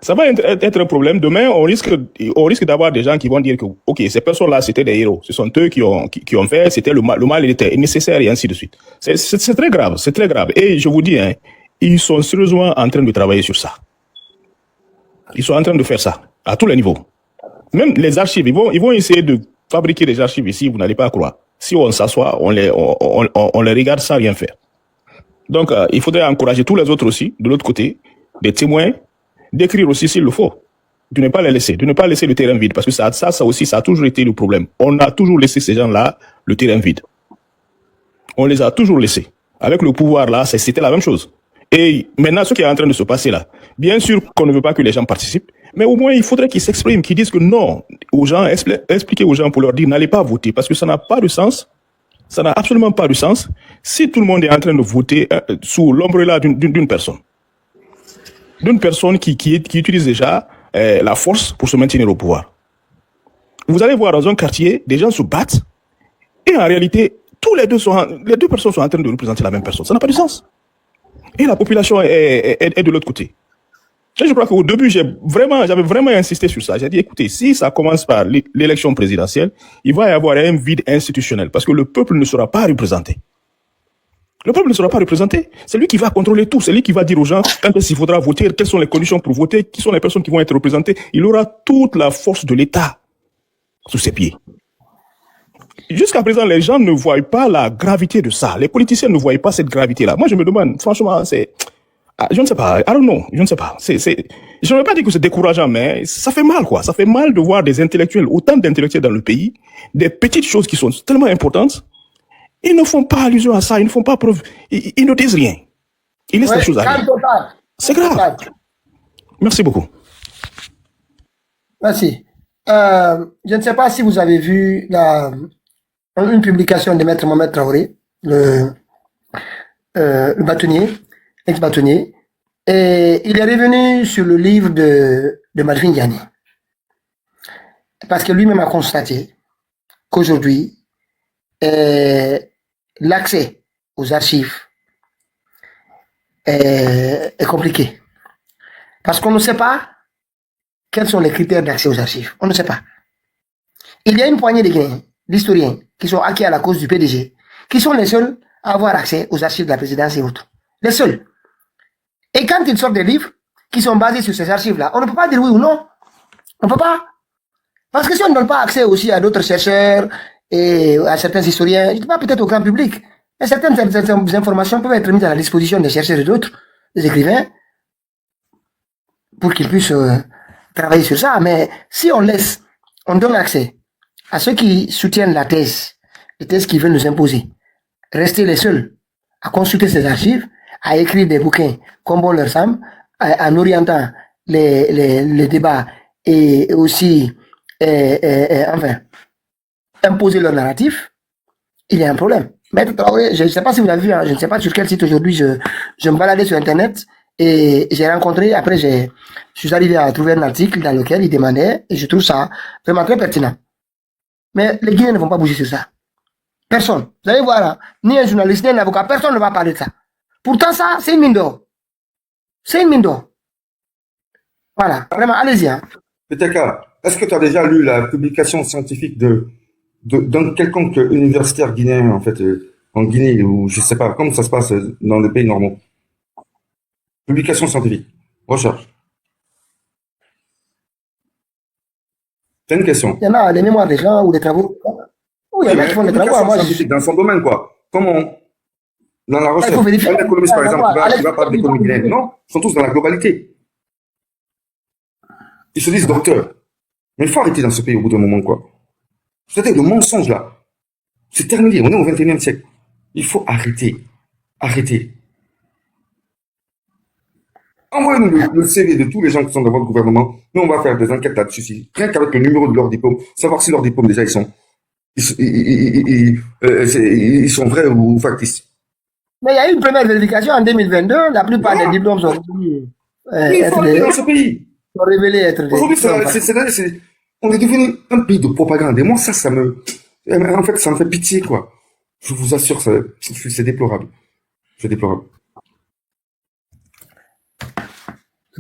ça va être un problème. Demain, on risque d'avoir des gens qui vont dire que, ok, ces personnes-là, c'était des héros. Ce sont eux qui ont fait, c'était le mal était nécessaire et ainsi de suite. C'est très grave, c'est très grave. Et je vous dis, hein, ils sont sérieusement en train de travailler sur ça. Ils sont en train de faire ça, à tous les niveaux. Même les archives, ils vont essayer de fabriquer des archives ici, vous n'allez pas croire. Si on s'assoit, on les regarde sans rien faire. Donc, il faudrait encourager tous les autres aussi, de l'autre côté, des témoins, d'écrire aussi s'il le faut. De ne pas les laisser, de ne pas laisser le terrain vide, parce que ça aussi, ça a toujours été le problème. On a toujours laissé ces gens-là le terrain vide. On les a toujours laissés. Avec le pouvoir là, c'était la même chose. Et maintenant, ce qui est en train de se passer là, bien sûr qu'on ne veut pas que les gens participent, mais au moins il faudrait qu'ils s'expriment, qu'ils disent que non, aux gens, expliquer aux gens pour leur dire n'allez pas voter, parce que ça n'a pas de sens, ça n'a absolument pas de sens si tout le monde est en train de voter sous l'ombrella d'une personne. D'une personne qui utilise déjà la force pour se maintenir au pouvoir. Vous allez voir dans un quartier, des gens se battent, et en réalité, les deux personnes sont en train de représenter la même personne. Ça n'a pas de sens. Et la population est de l'autre côté. Et je crois qu'au début, j'avais vraiment insisté sur ça. J'ai dit, écoutez, si ça commence par l'élection présidentielle, il va y avoir un vide institutionnel, parce que le peuple ne sera pas représenté. Le peuple ne sera pas représenté. C'est lui qui va contrôler tout. C'est lui qui va dire aux gens quand est-ce qu'il faudra voter, quelles sont les conditions pour voter, qui sont les personnes qui vont être représentées. Il aura toute la force de l'État sous ses pieds. Jusqu'à présent, les gens ne voient pas la gravité de ça. Les politiciens ne voient pas cette gravité-là. Moi, je me demande, franchement, je ne sais pas. I don't know. Je ne sais pas. Je ne veux pas dire que c'est décourageant, mais ça fait mal, quoi. Ça fait mal de voir des intellectuels, autant d'intellectuels dans le pays, des petites choses qui sont tellement importantes, Ils ne font pas allusion à ça, ils ne font pas preuve, ils ne disent rien. Ils laissent les choses aller. C'est grave. Merci beaucoup. Merci. Je ne sais pas si vous avez vu une publication de Maître Mohamed Traoré, le bâtonnier, ex-bâtonnier, et il est revenu sur le livre de Madrine Diani. Parce que lui-même a constaté qu'aujourd'hui, l'accès aux archives est compliqué. Parce qu'on ne sait pas quels sont les critères d'accès aux archives. On ne sait pas. Il y a une poignée de Guinéens, d'historiens, qui sont acquis à la cause du PDG, qui sont les seuls à avoir accès aux archives de la présidence et autres. Les seuls. Et quand ils sortent des livres qui sont basés sur ces archives-là, on ne peut pas dire oui ou non. On ne peut pas. Parce que si on ne donne pas accès aussi à d'autres chercheurs et à certains historiens, pas peut-être au grand public, mais certaines informations peuvent être mises à la disposition des chercheurs et d'autres, des écrivains, pour qu'ils puissent travailler sur ça. Mais si on donne accès à ceux qui soutiennent la thèse, les thèses qui veulent nous imposer, rester les seuls à consulter ces archives, à écrire des bouquins comme bon leur semble, en orientant les débats et aussi enfin imposer leur narratif, il y a un problème. Maître Traoré, je ne sais pas si vous avez vu, je ne sais pas sur quel site aujourd'hui, je me baladais sur Internet et j'ai rencontré, après je suis arrivé à trouver un article dans lequel il demandait, et je trouve ça vraiment très pertinent. Mais les Guinéens ne vont pas bouger sur ça. Personne. Vous allez voir, hein, ni un journaliste, ni un avocat, personne ne va parler de ça. Pourtant, ça, c'est une mine d'or. C'est une mine d'or. Voilà, vraiment, allez-y. Hein. Pétaka, est-ce que tu as déjà lu la publication scientifique d'un quelconque universitaire guinéen, en fait, en Guinée, ou je sais pas, comment ça se passe dans les pays normaux? Publication scientifique. Recherche. C'est une question. Il y en a les mémoires des gens ou des travaux. Oui, il y en a qui font des travaux. Moi, dans son domaine, quoi. Comment dans la recherche. Un économiste, par exemple, qui va parler d'économie guinéenne. Non, ils sont tous dans la globalité. Ils se disent docteurs. Mais il faut arrêter dans ce pays au bout d'un moment, quoi. C'est-à-dire le mensonge, là. C'est terminé. On est au XXIe siècle. Il faut arrêter. Arrêter. Envoyez-nous le CV de tous les gens qui sont dans votre gouvernement. Nous, on va faire des enquêtes là-dessus. Rien qu'avec le numéro de leur diplôme, savoir si leur diplôme, déjà, ils sont vrais ou factices. Mais il y a eu une première vérification en 2022. La plupart des diplômes sont revenus. Il faut arrêter dans ce pays. Sont révélés être des. Aujourd'hui, on est devenu un pays de propagande. Et moi, ça en fait, ça me fait pitié, quoi. Je vous assure, c'est déplorable. C'est déplorable.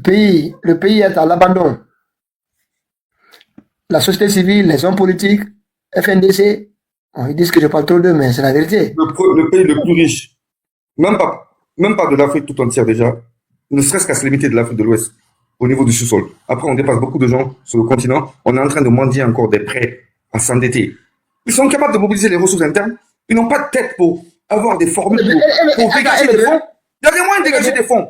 Le pays est à l'abandon. La société civile, les hommes politiques, FNDC, ils disent que je parle trop d'eux, mais c'est la vérité. Le pays le plus riche, même pas de l'Afrique tout entière déjà, ne serait-ce qu'à se limiter de l'Afrique de l'Ouest, au niveau du sous-sol. Après, on dépasse beaucoup de gens sur le continent. On est en train de mendier encore des prêts à s'endetter. Ils sont capables de mobiliser les ressources internes. Ils n'ont pas de tête pour avoir des formules pour dégager des fonds. Il y a des moyens de dégager des fonds.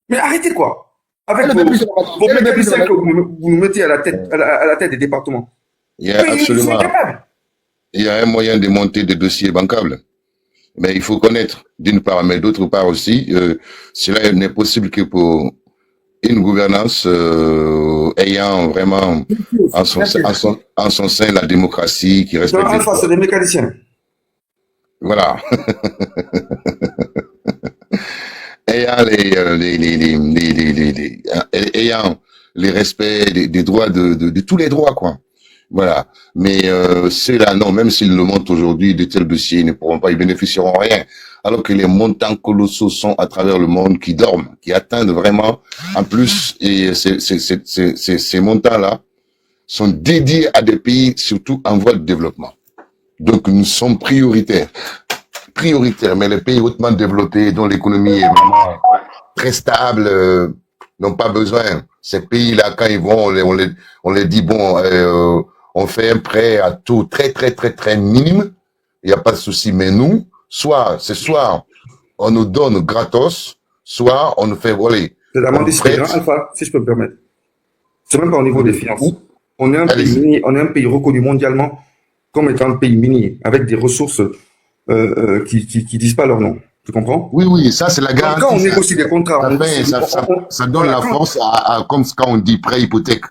Mais arrêtez, quoi. Avec vos mécaniciens que vous nous mettez à la tête des départements. Il y a un moyen de monter des dossiers bancables. Mais il faut connaître, d'une part, mais d'autre part aussi, cela n'est possible que pour une gouvernance ayant vraiment en son sein la démocratie qui respecte. En face, c'est des mécaniciens. Voilà. ayant les respects des droits de tous les droits, quoi. Voilà. Mais ceux-là, non, même s'ils le montent aujourd'hui, de tels dossiers ne pourront pas, ils bénéficieront rien. Alors que les montants colossaux sont à travers le monde qui dorment, qui atteignent vraiment, en plus, et ces montants-là sont dédiés à des pays, surtout en voie de développement. Donc, nous sommes prioritaires, mais les pays hautement développés, dont l'économie est vraiment très stable, n'ont pas besoin. Ces pays-là, quand ils vont, on les dit, bon, on fait un prêt à taux très minime, il n'y a pas de souci. Mais nous, soit on nous donne gratos, soit on nous fait voler. C'est la mendicité, Alpha, si je peux me permettre. C'est même pas au niveau des finances. On est un pays reconnu mondialement comme étant un pays minier, avec des ressources qui disent pas leur nom. Tu comprends? Oui, oui, ça c'est la Quand garantie. on négocie des contrats, Ça, on fait, négocie, ça donne voilà, la force comme quand on dit prêt hypothèque.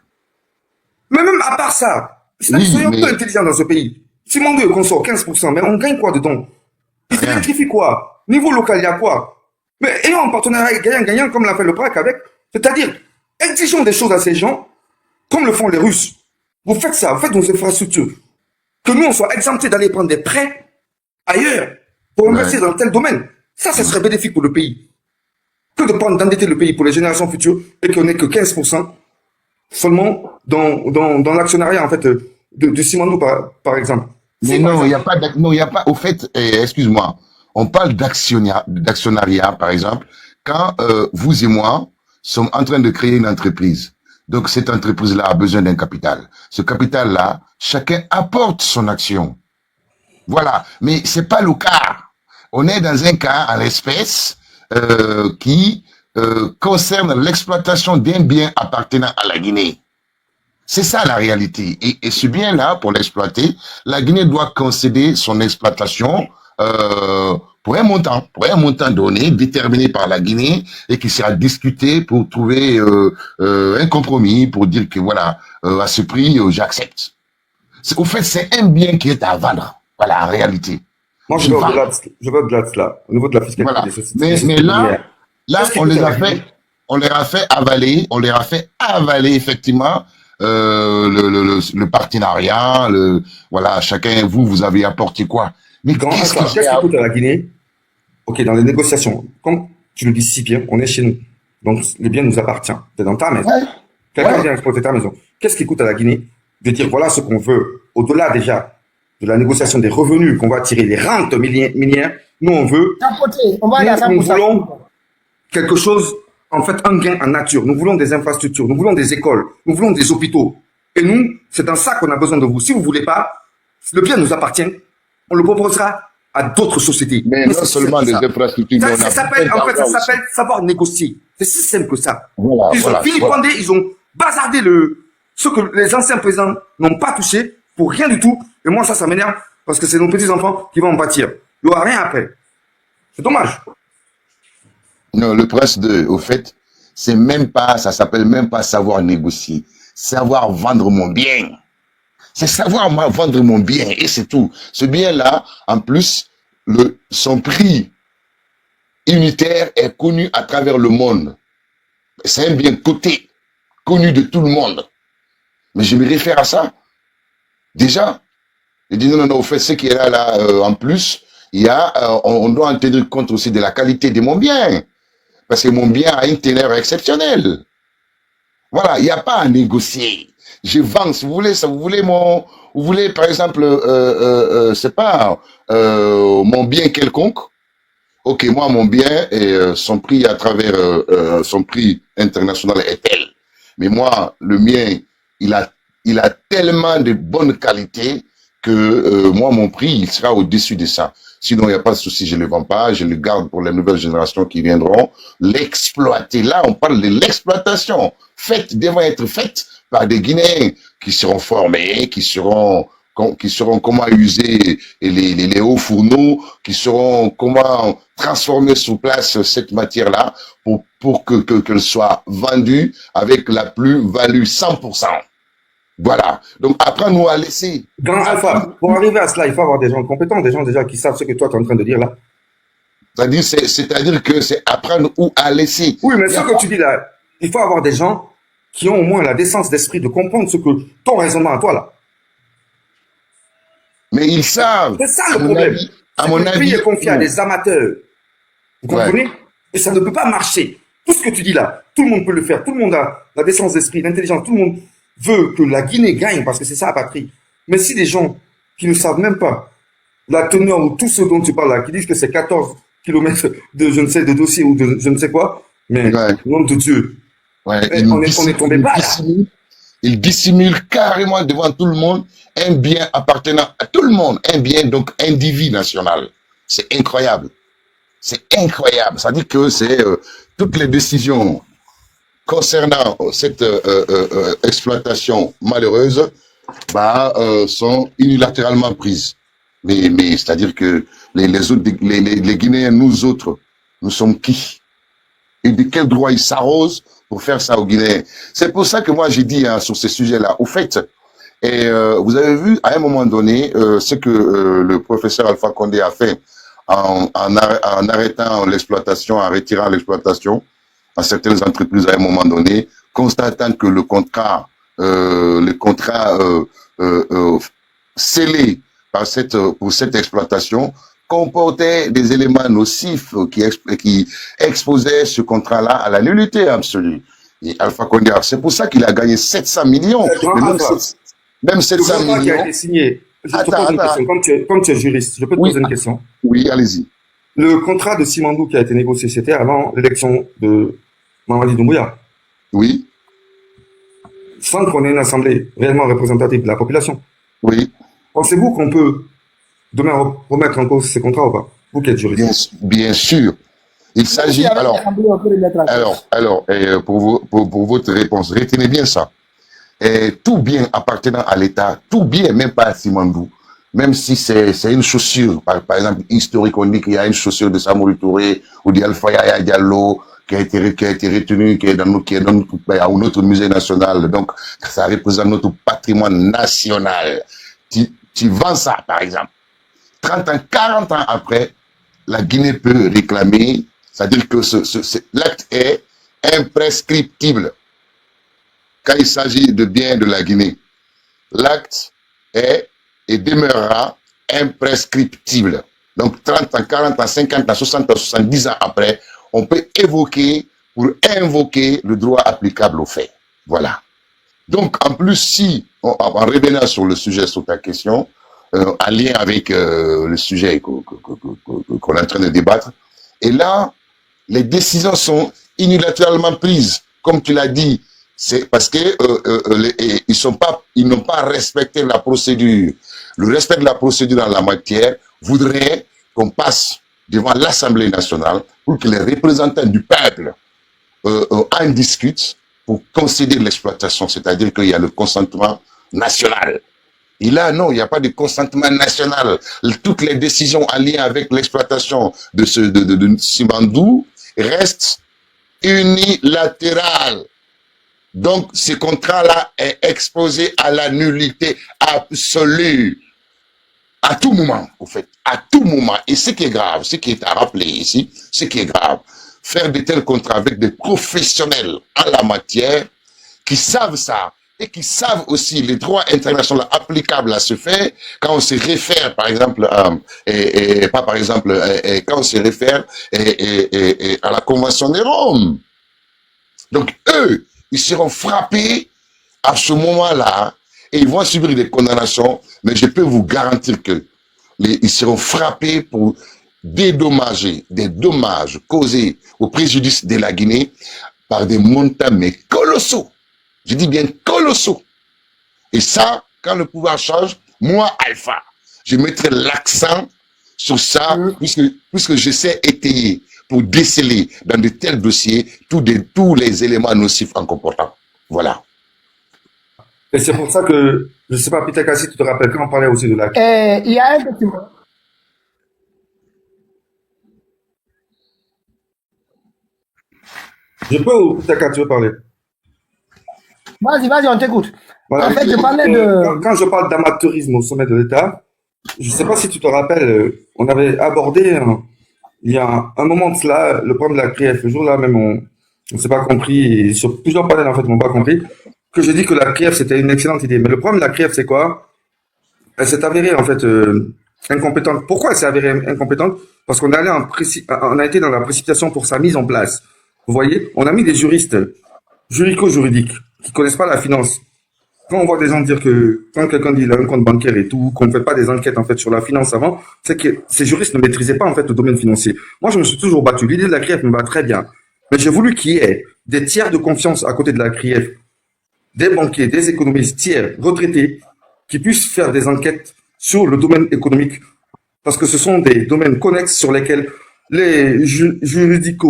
mais même à part ça, Oui, soyons mais peu intelligents dans ce pays. Si mon Dieu qu'on sort 15%, mais on gagne quoi dedans? Ils rien. électrifient quoi? Niveau local, il y a quoi? Mais ayons un partenariat gagnant-gagnant comme l'a fait le PRAC avec, c'est-à-dire, exigeons des choses à ces gens, comme le font les Russes. Vous faites ça, vous faites nos infrastructures. Que nous, on soit exemptés d'aller prendre des prêts ailleurs pour investir Ouais. dans tel domaine. Ça serait bénéfique pour le pays. Que de prendre d'endetter le pays pour les générations futures et qu'on n'ait que 15% seulement dans l'actionnariat, en fait, de Simandou, par exemple. Mais Si, par non, il n'y a exemple, pas, non, il y a pas, au fait, excuse-moi, on parle d'actionnariat, par exemple, quand vous et moi sommes en train de créer une entreprise. Donc, cette entreprise-là a besoin d'un capital. Ce capital-là, chacun apporte son action. Voilà. Mais c'est pas le cas. On est dans un cas, à l'espèce, qui concerne l'exploitation d'un bien appartenant à la Guinée. C'est ça la réalité. Et ce bien-là, pour l'exploiter, la Guinée doit concéder son exploitation pour un montant donné, déterminé par la Guinée et qui sera discuté pour trouver un compromis, pour dire que voilà, à ce prix, j'accepte. Au fait, c'est un bien qui est à vendre. Voilà, en réalité. moi, je Je vais vends. au-delà de cela, au niveau de la fiscalité Voilà. des sociétés Mais là, minières. Qu'est-ce qui on coûte les à a la Guinée? fait, on leur a fait avaler effectivement le partenariat, voilà, chacun, vous avez apporté quoi? Mais qu'est-ce que j'ai Qu'est-ce qui coûte à la Guinée? Ok, dans les négociations, comme tu le dis si bien, on est chez nous. Donc, le bien nous appartient. C'est dans ta maison. Ouais, Quelqu'un ouais. vient exploiter ta maison. Qu'est-ce qui coûte à la Guinée de dire voilà ce qu'on veut, au-delà déjà de la négociation des revenus qu'on va tirer, les rentes minières, nous on veut, Capoter, on va aller à nous 100%. voulons quelque chose, en fait, un gain en nature. Nous voulons des infrastructures, nous voulons des écoles, nous voulons des hôpitaux. Et nous, c'est dans ça qu'on a besoin de vous. Si vous voulez pas, le bien nous appartient, on le proposera à d'autres sociétés. Mais non c'est seulement des ça. infrastructures, mais on Ça a s'appelle, besoin en fait, ça d'argent aussi. s'appelle savoir négocier. C'est si simple que ça. Voilà, Ils voilà, ont fini voilà. ils ont bazardé ce que les anciens présidents n'ont pas touché pour rien du tout. Et moi, ça m'énerve parce que c'est nos petits-enfants qui vont en pâtir. Il n'y aura rien après. C'est dommage. Non, le prince au fait, c'est même pas, ça s'appelle même pas savoir négocier. Savoir vendre mon bien. C'est savoir vendre mon bien et c'est tout. Ce bien-là, en plus, son prix unitaire est connu à travers le monde. C'est un bien coté, connu de tout le monde. Mais je me réfère à ça. Déjà, je dis non, au fait, ce qui est là, en plus, il y a, on doit en tenir compte aussi de la qualité de mon bien. Parce que mon bien a une teneur exceptionnelle. Voilà, il n'y a pas à négocier. Je vends, si vous voulez, vous voulez par exemple, c'est pas mon bien quelconque. Ok, moi mon bien et son prix à travers son prix international est tel. Mais moi, le mien, il a tellement de bonne qualité que moi mon prix il sera au-dessus de ça. Sinon, il n'y a pas de souci, je ne le vends pas, je le garde pour les nouvelles générations qui viendront. L'exploiter. Là, on parle de l'exploitation. Devant être faite par des Guinéens qui seront formés, qui sauront comment user les hauts fourneaux, qui sauront comment transformer sur place cette matière-là pour qu'elle soit vendue avec la plus-value 100%. Voilà. Donc, apprends-nous à laisser. Grand Alpha, pour arriver à cela, il faut avoir des gens compétents, des gens déjà qui savent ce que toi tu es en train de dire là. C'est-à-dire que c'est apprendre où à laisser. Oui, mais ce que tu dis là, il faut avoir des gens qui ont au moins la décence d'esprit de comprendre ce que ton raisonnement à toi là. Mais ils savent. C'est ça le problème. À mon Le pays avis. est confié à des amateurs. Vous comprenez? Et ça ne peut pas marcher. Tout ce que tu dis là, tout le monde peut le faire. Tout le monde a la décence d'esprit, l'intelligence. Tout le monde veut que la Guinée gagne parce que c'est ça la patrie. Mais si des gens qui ne savent même pas la teneur ou tout ce dont tu parles là, qui disent que c'est 14 kilomètres de je ne sais de dossier ou de je ne sais quoi, mais nom de Dieu, on est tombé bas là. Il dissimule carrément devant tout le monde un bien appartenant à tout le monde, un bien donc individu national. C'est incroyable. C'est incroyable. Ça dit que c'est toutes les décisions concernant cette exploitation malheureuse sont unilatéralement prises. Mais c'est-à-dire que les autres, les Guinéens, nous autres, nous sommes qui? Et de quel droit ils s'arrosent pour faire ça aux Guinéens? C'est pour ça que moi j'ai dit sur ces sujets-là. Au fait, vous avez vu à un moment donné ce que le professeur Alpha Condé a fait en arrêtant l'exploitation, en retirant l'exploitation à certaines entreprises à un moment donné, constatant que le contrat scellé pour cette exploitation comportait des éléments nocifs qui exposaient ce contrat-là à la nullité absolue. Et Alpha Condé, c'est pour ça qu'il a gagné 700 millions. Mais même 700 millions. Qui a été signé. Je te pose une question. Comme tu es juriste, je peux te poser une question. Oui, allez-y. Le contrat de Simandou qui a été négocié, c'était avant l'élection de Mamadi Doumbouya. Oui. Sans qu'on ait une assemblée réellement représentative de la population. Oui. Pensez-vous qu'on peut demain remettre en cause ces contrats ou pas? Vous qui êtes juriste. Bien sûr. Il s'agit, pour votre réponse, retenez bien ça. Tout bien appartenant à l'État, tout bien, même pas à Simandou, même si c'est une chaussure, par exemple, historique, on dit qu'il y a une chaussure de Samori Touré ou d'Alpha Yaya Diallo qui a été retenue, qui est dans notre musée national, donc ça représente notre patrimoine national. Tu vends ça, par exemple. 30 ans, 40 ans après, la Guinée peut réclamer, c'est-à-dire que l'acte est imprescriptible. Quand il s'agit de biens de la Guinée, l'acte est et demeurera imprescriptible. Donc 30 ans, 40 ans, 50 ans, 60 ans, 70 ans après, on peut invoquer le droit applicable aux faits. Voilà. Donc en plus, en revenant sur le sujet, sur ta question, en lien avec le sujet qu'on est en train de débattre, et là, les décisions sont unilatéralement prises, comme tu l'as dit. C'est parce que ils n'ont pas respecté la procédure. Le respect de la procédure en la matière voudrait qu'on passe devant l'Assemblée nationale pour que les représentants du peuple en discutent pour concéder l'exploitation, c'est-à-dire qu'il y a le consentement national. Et là, non, il n'y a pas de consentement national. Toutes les décisions en lien avec l'exploitation de Simandou restent unilatérales. Donc, ce contrat-là est exposé à la nullité absolue. À tout moment, au fait. À tout moment. Et ce qui est grave, ce qui est à rappeler ici, ce qui est grave, faire de tels contrats avec des professionnels en la matière qui savent ça et qui savent aussi les droits internationaux applicables à ce fait quand on se réfère, par exemple, quand on se réfère à la Convention de Rome. Donc, eux, ils seront frappés à ce moment-là et ils vont subir des condamnations, mais je peux vous garantir que ils seront frappés pour dédommager des dommages causés au préjudice de la Guinée par des montants mais colossaux. Je dis bien colossaux. Et ça, quand le pouvoir change, moi, Alpha, je mettrai l'accent sur ça, puisque je sais étayer pour déceler dans de tels dossiers tous les éléments nocifs en comportant. Voilà. Et c'est pour ça que, je ne sais pas, Peter Kassi, tu te rappelles quand on parlait aussi de la... Il y a un document. Je peux ou Peter Kassi, tu veux parler? Vas-y, on t'écoute. Voilà, En fait, je parlais de... Quand je parle d'amateurisme au sommet de l'État, je ne sais pas si tu te rappelles, on avait abordé, il y a un moment de cela, le problème de la CRIEF. Le jour-là même, on ne s'est pas compris, et sur plusieurs panels, en fait, on n'a pas compris, que j'ai dit que la CRIEF, c'était une excellente idée. Mais le problème de la CRIEF, c'est quoi? Elle s'est avérée, en fait, incompétente. Pourquoi elle s'est avérée incompétente? Parce qu'on on a été dans la précipitation pour sa mise en place. Vous voyez, on a mis des juristes juridico-juridiques qui connaissent pas la finance. Quand on voit des gens dire que quand quelqu'un dit qu'il a un compte bancaire et tout, qu'on ne fait pas des enquêtes en fait sur la finance avant, c'est que ces juristes ne maîtrisaient pas en fait le domaine financier. Moi, je me suis toujours battu. L'idée de la CRIEF me va très bien, mais j'ai voulu qu'il y ait des tiers de confiance à côté de la CRIEF, des banquiers, des économistes tiers, retraités, qui puissent faire des enquêtes sur le domaine économique, parce que ce sont des domaines connexes sur lesquels les juridiques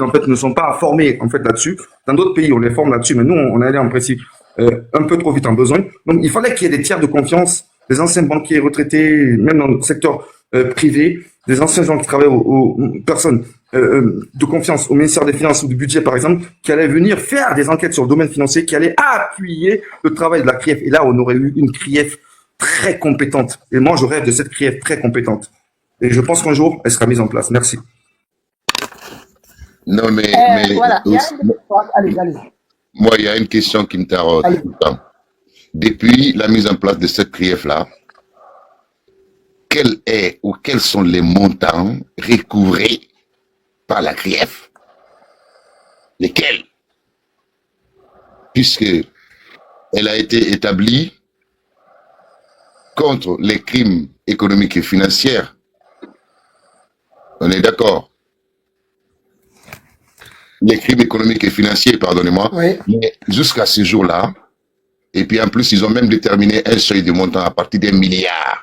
en fait ne sont pas formés en fait là-dessus. Dans d'autres pays, on les forme là-dessus, mais nous, on est allé en principe un peu trop vite en besoin. Donc, il fallait qu'il y ait des tiers de confiance des anciens banquiers retraités, même dans le secteur privé, des anciens gens qui travaillent aux personnes de confiance au ministère des Finances ou du Budget, par exemple, qui allaient venir faire des enquêtes sur le domaine financier, qui allaient appuyer le travail de la CRIEF. Et là, on aurait eu une CRIEF très compétente. Et moi, je rêve de cette CRIEF très compétente. Et je pense qu'un jour, elle sera mise en place. Merci. Non, mais Voilà. Allez. moi, il y a une question qui me taraude Allez. tout le temps. Depuis la mise en place de cette CRIEF-là, quel est ou quels sont les montants recouvrés par la CRIEF? Lesquels? Puisque elle a été établie contre les crimes économiques et financiers. On est d'accord? Les crimes économiques et financiers, pardonnez-moi. Oui. Mais jusqu'à ce jour-là, et puis en plus, ils ont même déterminé un seuil de montant à partir des milliards.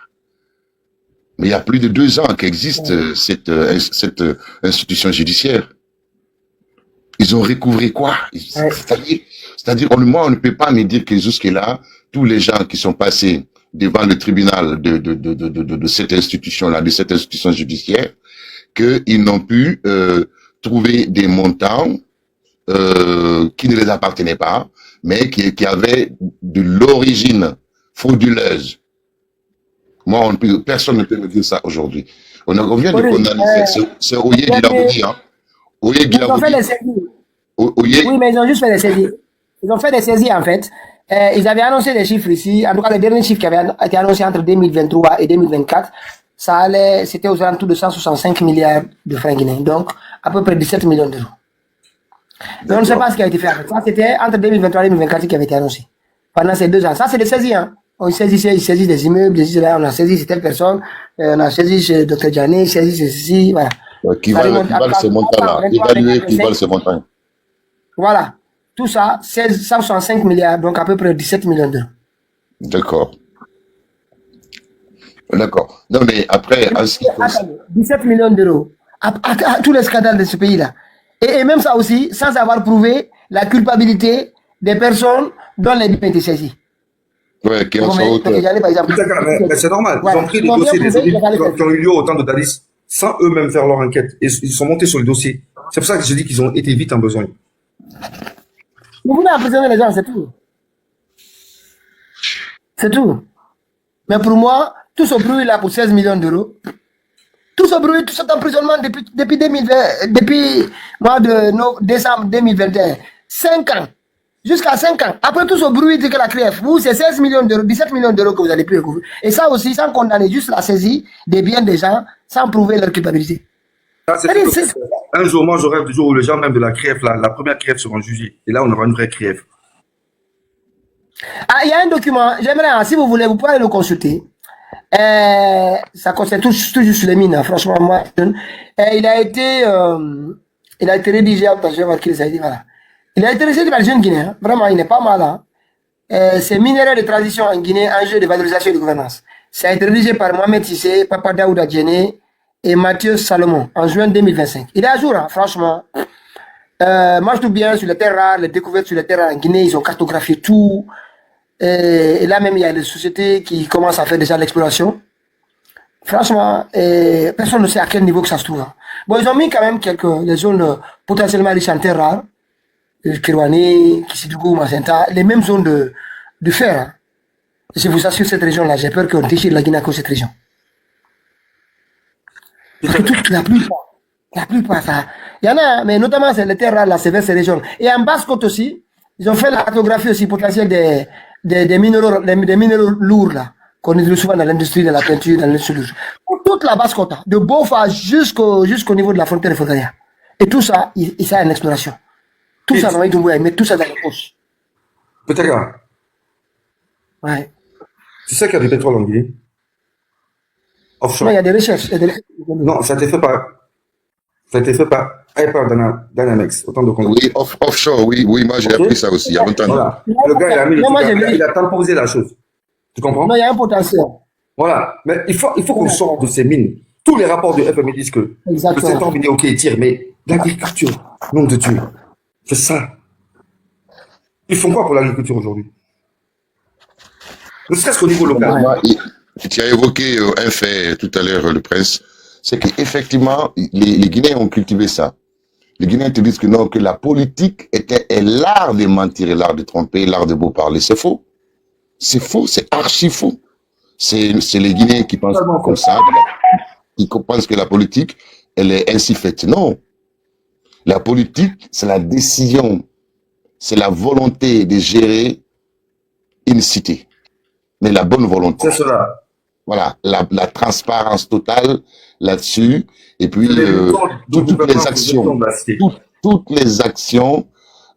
Mais il y a plus de 2 ans qu'existe cette institution judiciaire. Ils ont recouvré quoi? C'est-à-dire, moi, on ne peut pas me dire que jusque-là, tous les gens qui sont passés devant le tribunal de cette institution-là, de cette institution judiciaire, qu'ils n'ont pu trouver des montants qui ne les appartenaient pas, mais qui avaient de l'origine frauduleuse. Moi, personne ne peut me dire ça aujourd'hui. On vient de condamner, c'est Oye Guilaboudi, hein. Oye Ils ont fait Guilaboudi. des saisies. Oye, Oui, mais ils ont juste fait des saisies. Ils ont fait des saisies, en fait. Ils avaient annoncé des chiffres ici. En tout cas, les derniers chiffres qui avaient été annoncés entre 2023 et 2024, c'était aux alentours de 165 milliards de francs guinéens. Donc, à peu près 17 millions d'euros. Mais on ne sait pas ce qui a été fait. Ça, c'était entre 2023 et 2024 qui avait été annoncé. Pendant ces 2 ans. Ça, c'est des saisies, hein. On saisit des immeubles, on a saisi telle personne, on a saisi chez Dr. Djani, saisi ceci, voilà. qui valent ce montant-là, évaluer qui valent ce montant. Voilà. Tout ça, 165 milliards, donc à peu près 17 millions d'euros. D'accord. D'accord. Non, mais après, en ce qui concerne... 17 millions d'euros. À tous les scandales de ce pays-là. Et même ça aussi, sans avoir prouvé la culpabilité des personnes dont les biens étaient saisis. Ouais, qui ont son autre. Mais c'est normal. Ils ont pris les dossiers des élus qui ont eu lieu au temps de Dalis sans eux-mêmes faire leur enquête. Et ils sont montés sur le dossier. C'est pour ça que je dis qu'ils ont été vite en besoin. Vous voulez emprisonner les gens, c'est tout. C'est tout. Mais pour moi, tout ce bruit-là pour 16 millions d'euros, tout ce bruit, tout cet emprisonnement depuis mois de décembre 2021, 5 ans, jusqu'à 5 ans. Après tout ce bruit que la CRIEF, vous, c'est 16 millions d'euros, 17 millions d'euros que vous allez plus recouvrir. Et ça aussi, sans condamner juste la saisie des biens des gens, sans prouver leur culpabilité. Un jour, moi, je rêve du jour où les gens, même de la CRIEF, la première CRIEF seront jugés. Et là, on aura une vraie CRIEF. Ah, il y a un document, j'aimerais, si vous voulez, vous pouvez aller le consulter. Ça concerne toujours sur les mines, hein, franchement, moi. Il a été rédigé, je vais voir qui les a dit, voilà. Il a été rédigé par le jeune Guinéen, hein. Vraiment, il n'est pas mal, hein. C'est Minerais de transition en Guinée, enjeu de valorisation et de gouvernance. Ça a été rédigé par Mohamed Sissé, Papa Daouda Djene et Mathieu Salomon en juin 2025. Il est à jour, hein, franchement. Moi, je trouve bien sur les terres rares, les découvertes sur les terres rares en Guinée, ils ont cartographié tout. Et là même, il y a des sociétés qui commencent à faire déjà l'exploration. Franchement, personne ne sait à quel niveau que ça se trouve. Hein. Bon, ils ont mis quand même les zones potentiellement riches en terres rares. Kirwani, Kissidougou, Macenta, les mêmes zones de fer. Hein. Je vous assure, cette région-là, j'ai peur qu'on déchire la Guinée à cause de cette région. Parce que la plupart, ça. Il y en a, mais notamment, c'est les terres rares, là, c'est vers ces régions. Et en Basse-Côte aussi, ils ont fait la cartographie aussi potentielle des minéraux lourds, là, qu'on utilise souvent dans l'industrie de la peinture, dans l'industrie lourde. Toute la Basse-Côte, de Bofa jusqu'au niveau de la frontière de Fogaria. Et tout ça, ça a une exploration. Tout ça, ils mettent tout ça dans les poches. Peut-être. Ouais. Tu sais qu'il y a du pétrole en Guinée? Offshore. Non, il y a des recherches. Non, ça a été fait par Hyper Dynamics, autant de comptes. Oui, offshore, oui, moi j'ai appris ça aussi, il y a longtemps. Voilà. Le gars, il a temporisé la chose. Tu comprends? Non, il y a un potentiel. Voilà. Mais il faut qu'on sorte de ces mines. Tous les rapports du FMI disent que le secteur minier, ok, il tire, mais l'agriculture, nom de Dieu. C'est ça. Ils font quoi pour l'agriculture aujourd'hui? ne serait-ce qu'au niveau local. Moi, tu as évoqué un fait tout à l'heure, le prince, c'est qu'effectivement, les Guinéens ont cultivé ça. Les Guinéens te disent que non, que la politique est l'art de mentir et l'art de tromper, l'art de beau parler. C'est faux. C'est faux, c'est archi faux. C'est les Guinéens qui pensent comme ça, qui pensent que la politique, elle est ainsi faite. Non. La politique, c'est la décision, c'est la volonté de gérer une cité. Mais la bonne volonté. C'est cela. Voilà, la transparence totale là-dessus. Et puis, toutes les actions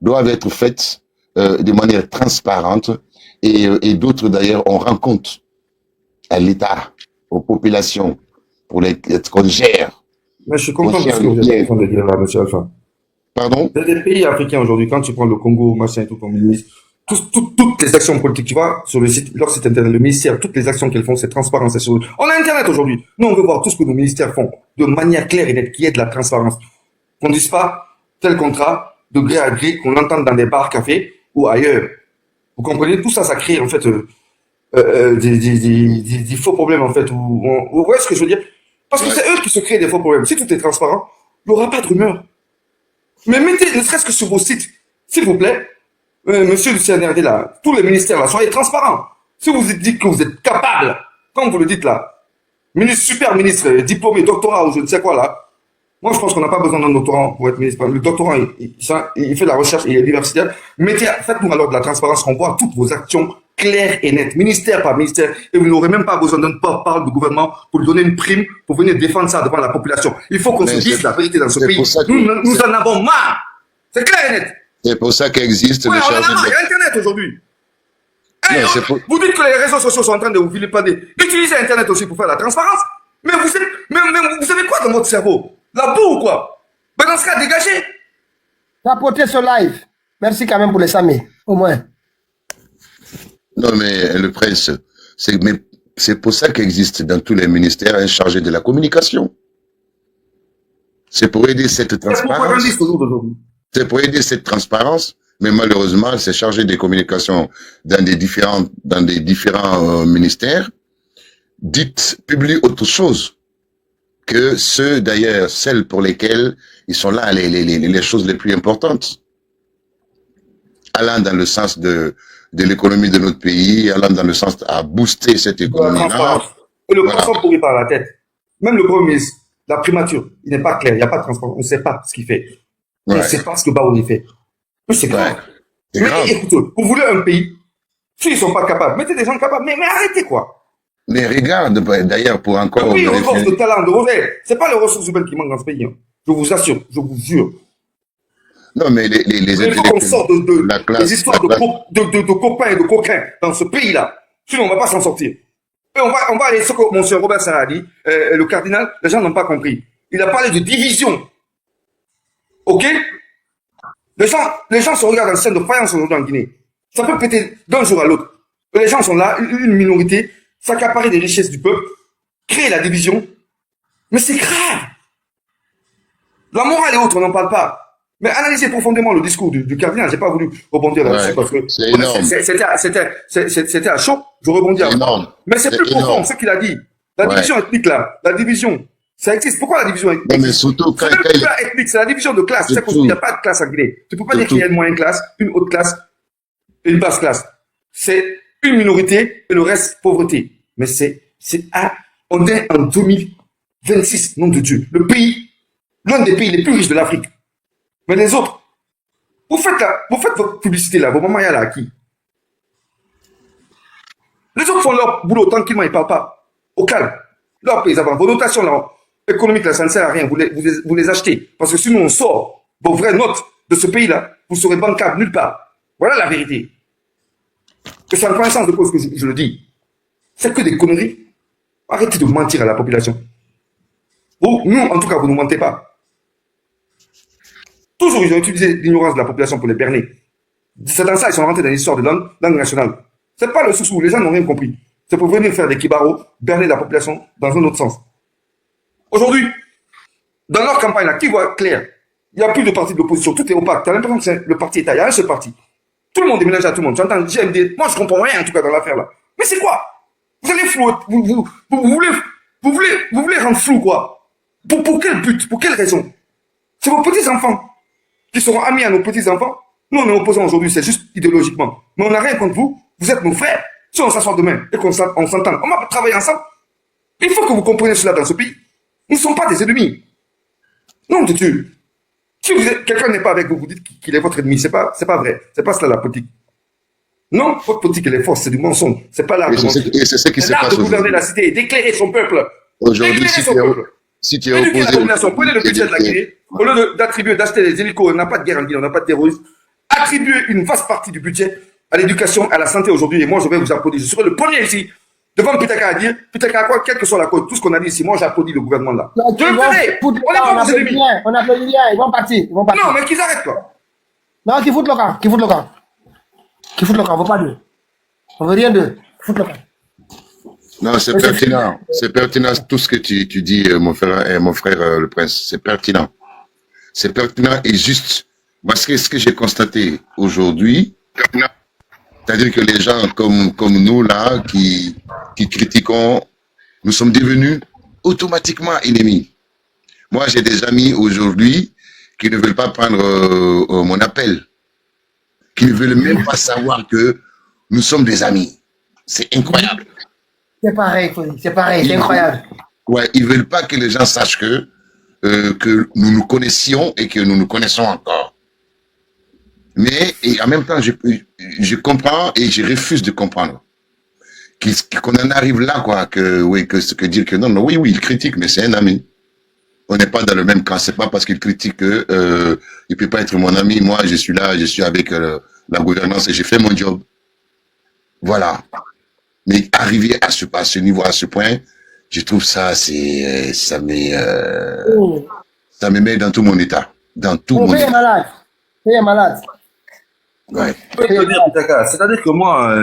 doivent être faites de manière transparente. Et d'autres, d'ailleurs, on rend compte à l'État, aux populations, pour qu'on gère. Mais je suis content de ce que vous êtes en train de dire là, monsieur Alpha. Pardon? Dans des pays africains aujourd'hui, quand tu prends le Congo, machin et tout, comme ministre, toutes les actions politiques, tu vois, sur le site, leur site internet, le ministère, toutes les actions qu'elles font, c'est transparent, c'est sur... On a Internet aujourd'hui. Nous, on veut voir tout ce que nos ministères font de manière claire et nette, qui est de la transparence. Qu'on dise pas tel contrat, de gré à gré, qu'on entende dans des bars, cafés ou ailleurs. Vous comprenez? Tout ça, ça crée, en fait, des faux problèmes, en fait. Vous voyez ce que je veux dire? Parce que c'est eux qui se créent des faux problèmes. Si tout est transparent, il n'y aura pas de rumeur. Mais mettez, ne serait-ce que sur vos sites, s'il vous plaît, monsieur du CNRD là, tous les ministères là, soyez transparents. Si vous dites que vous êtes capable, comme vous le dites là, ministre, super ministre, diplômé, doctorat ou je ne sais quoi là, moi je pense qu'on n'a pas besoin d'un doctorat pour être ministre. Le doctorat, il fait de la recherche, il est universitaire. Faites-nous alors de la transparence, qu'on voit toutes vos actions claires et nettes, ministère par ministère, et vous n'aurez même pas besoin d'un porte-parole du gouvernement pour lui donner une prime, pour venir défendre ça devant la population. Il faut qu'on se dise la vérité dans ce pays. Nous en avons marre. C'est clair et net. C'est pour ça qu'existe le chargé de... Il y a Internet aujourd'hui. Vous dites que les réseaux sociaux sont en train de vous vilipender. Utilisez Internet aussi pour faire la transparence. Mais vous savez quoi dans votre cerveau? La boue ou quoi? Ben dans ce cas, dégagez. Rapportez ce live. Merci quand même pour les Sami, au moins. Non, mais le prince, c'est pour ça qu'existe dans tous les ministères un chargé de la communication. C'est pour aider cette transparence. C'est pour aider cette transparence, mais malheureusement, c'est chargé des communications dans des différents ministères, publie autre chose que ceux, d'ailleurs, celles pour lesquelles ils sont là, les choses les plus importantes. Allant dans le sens de l'économie de notre pays, allant dans le sens à booster cette économie-là. Et le transfert pourri par la tête. Même le Premier ministre, la primature, il n'est pas clair, il n'y a pas de transparence, on ne sait pas ce qu'il fait. On ne sait pas ce que Baouni fait. C'est grave. Mais écoutez, vous voulez un pays, s'ils ne sont pas capables, mettez des gens capables, mais arrêtez quoi. Mais regarde, d'ailleurs, pour encore... Un pays ressources de talent, de revers. C'est pas les ressources humaines qui manquent dans ce pays. Hein. Je vous assure, je vous jure. Non, mais les intellectuels, sort la classe, les histoires de copains et de coquins dans ce pays-là. Sinon, on ne va pas s'en sortir. Et on va aller ce que monsieur Robert Sarah a dit, le cardinal, les gens n'ont pas compris. Il a parlé de division. Ok? Les gens se regardent en scène de faïence aujourd'hui en Guinée. Ça peut péter d'un jour à l'autre. Les gens sont là, une minorité, s'accaparer des richesses du peuple, créer la division. Mais c'est grave. La morale et autres, on n'en parle pas. Mais analysez profondément le discours du cardinal. J'ai pas voulu rebondir là-dessus parce que c'était à chaud. Je rebondis à énorme. Mais c'est plus profond ce qu'il a dit. La division ethnique là, la division, ça existe. Pourquoi la division ethnique? Mais surtout quand ethnique, c'est la division de classe. C'est qu'il n'y a pas de classe en Guinée. Tu peux pas dire qu'il y a une moyenne classe, une haute classe et une basse classe. C'est une minorité et le reste pauvreté. Mais on est en 2026, nom de Dieu. Le pays, l'un des pays les plus riches de l'Afrique. Mais les autres, vous faites votre publicité là, vos mamans y a là à qui? Les autres font leur boulot tranquillement, ils ne parlent pas. Au calme. Leur pays, vos notations là, économiques là, ça ne sert à rien, vous les achetez. Parce que sinon on sort vos vraies notes de ce pays là, vous serez bancable nulle part. Voilà la vérité. Et c'est en connaissance de cause que je le dis. C'est que des conneries. Arrêtez de mentir à la population. Nous, en tout cas, vous ne mentez pas. Toujours, ils ont utilisé l'ignorance de la population pour les berner. C'est dans ça, ils sont rentrés dans l'histoire de langue nationale. C'est pas le sous-sous, les gens n'ont rien compris. C'est pour venir faire des kibaros, berner la population dans un autre sens. Aujourd'hui, dans leur campagne, là, qui voit clair? Il n'y a plus de parti de l'opposition, tout est opaque. Tu as l'impression que c'est le parti État, il y a un seul parti. Tout le monde est mélangé à tout le monde. Tu entends GMD, moi je comprends rien en tout cas dans l'affaire là. Mais c'est quoi? Vous allez flou, vous voulez rendre flou, quoi? Pour quel but? Pour quelle raison? C'est vos petits-enfants qui seront amis à nos petits-enfants. Nous, on est opposants aujourd'hui, c'est juste idéologiquement. Mais on n'a rien contre vous. Vous êtes nos frères. Si on s'assoit demain et qu'on s'entend, on va travailler ensemble. Il faut que vous compreniez cela dans ce pays. Nous ne sommes pas des ennemis. Non, de Dieu. Si quelqu'un n'est pas avec vous, vous dites qu'il est votre ennemi. C'est pas vrai. C'est pas cela la politique. Non, votre politique, elle est fausse. C'est du mensonge. C'est pas l'art de mentir. Et c'est ce qui se L'art passe de gouverner aujourd'hui. la cité, d'éclairer son peuple. Aujourd'hui, D'éclairer son peuple. si tu es Éduquer la opposé, population. Prenez le budget de la Guinée. Au lieu d'attribuer, d'acheter des hélicos, on n'a pas de guerre en Guinée, on n'a pas de terrorisme. Attribuer une vaste partie du budget à l'éducation, à la santé aujourd'hui. Et moi, je vais vous applaudir. Je serai le premier ici, devant Pitaka à dire, Pitaka quoi, quelle que soit la cause, tout ce qu'on a dit ici, moi, j'applaudis le gouvernement là. Je le ferai. On n'est pas vos ennemis. On applaudit bien, ils vont partir. Non, mais qu'ils arrêtent, quoi. Non, qu'ils foutent le camp, on veut pas d'eux. On veut rien d'eux. Foutent le camp. non, c'est pertinent. C'est pertinent tout ce que tu dis, mon frère le prince. C'est pertinent. C'est pertinent et juste. Moi, ce que j'ai constaté aujourd'hui, c'est-à-dire que les gens comme nous, là, qui critiquons, nous sommes devenus automatiquement ennemis. Moi, j'ai des amis aujourd'hui qui ne veulent pas prendre mon appel, qui ne veulent même pas savoir que nous sommes des amis. C'est incroyable. C'est pareil, Fodi, c'est pareil, c'est incroyable. Ouais, ils veulent pas que les gens sachent que nous nous connaissions et que nous nous connaissons encore. Mais et en même temps, je comprends et je refuse de comprendre qu'on en arrive là, quoi, que dire que non, oui, il critique, mais c'est un ami. On n'est pas dans le même camp. C'est pas parce qu'il critique que il peut pas être mon ami. Moi, je suis là, je suis avec la gouvernance et j'ai fait mon job. Voilà. Mais arriver à ce niveau, à ce point, je trouve ça, ça me met dans tout mon état, dans tout mon état. Malade. Ouais. Je peux te dire, Pitaka, c'est-à-dire que moi,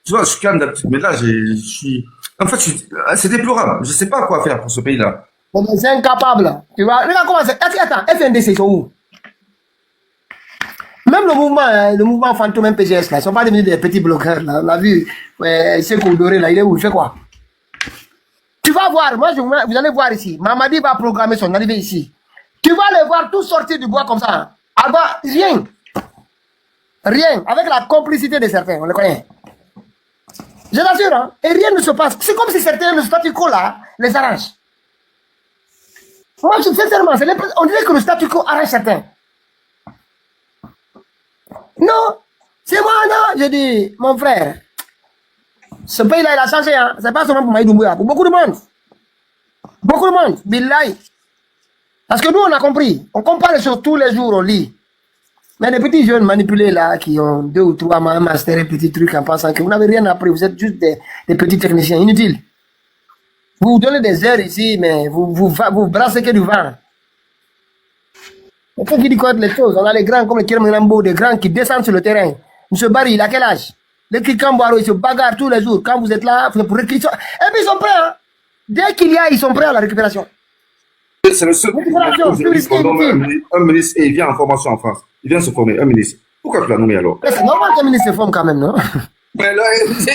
tu vois, je suis calme d'habitude, mais là, je suis... En fait, c'est déplorable. Je sais pas quoi faire pour ce pays-là. C'est incapable. Tu vois, regarde comment c'est. Attends, FNDC, ils sont où? Même le mouvement fantôme MPGS, là, ils sont pas devenus des petits bloqueurs, là. On a vu, c'est Koudoré, là, il est où? Il fait quoi? Tu vas voir, vous allez voir ici. Mamadi va programmer son arrivée ici. Tu vas les voir tous sortir du bois comme ça. Rien. Rien. Avec la complicité de certains, on les connaît. Je l'assure, hein. Et rien ne se passe. C'est comme si certains, le statu quo là, les arrange. Moi, sincèrement, on dirait que le statu quo arrange certains. Non, c'est moi, non. Je dis, mon frère, ce pays-là, il a changé, hein. C'est pas seulement pour Maï Doumbouya, pour beaucoup de monde. Beaucoup de monde, billahi. Parce que nous, on a compris. On compare les choses tous les jours, on lit. Mais les petits jeunes manipulés là, qui ont 2 ou 3 masters et petits trucs en pensant que vous n'avez rien appris, vous êtes juste des petits techniciens inutiles. Vous vous donnez des heures ici, mais vous brassez que du vent. Et quand il dit quoi les choses, on a les grands comme le Kirm Rambo, des grands qui descendent sur le terrain. Monsieur Barry, il a quel âge? Les Kikamboaro, ils se bagarrent tous les jours. Quand vous êtes là, pour récupérer. Et puis ils sont prêts, hein. Dès qu'il y a, ils sont prêts à la récupération. C'est le seul un ministre et il vient en formation en France. Il vient se former, un ministre. Pourquoi tu l'as nommé alors? C'est normal qu'un ministre se forme quand même, non? Mais là,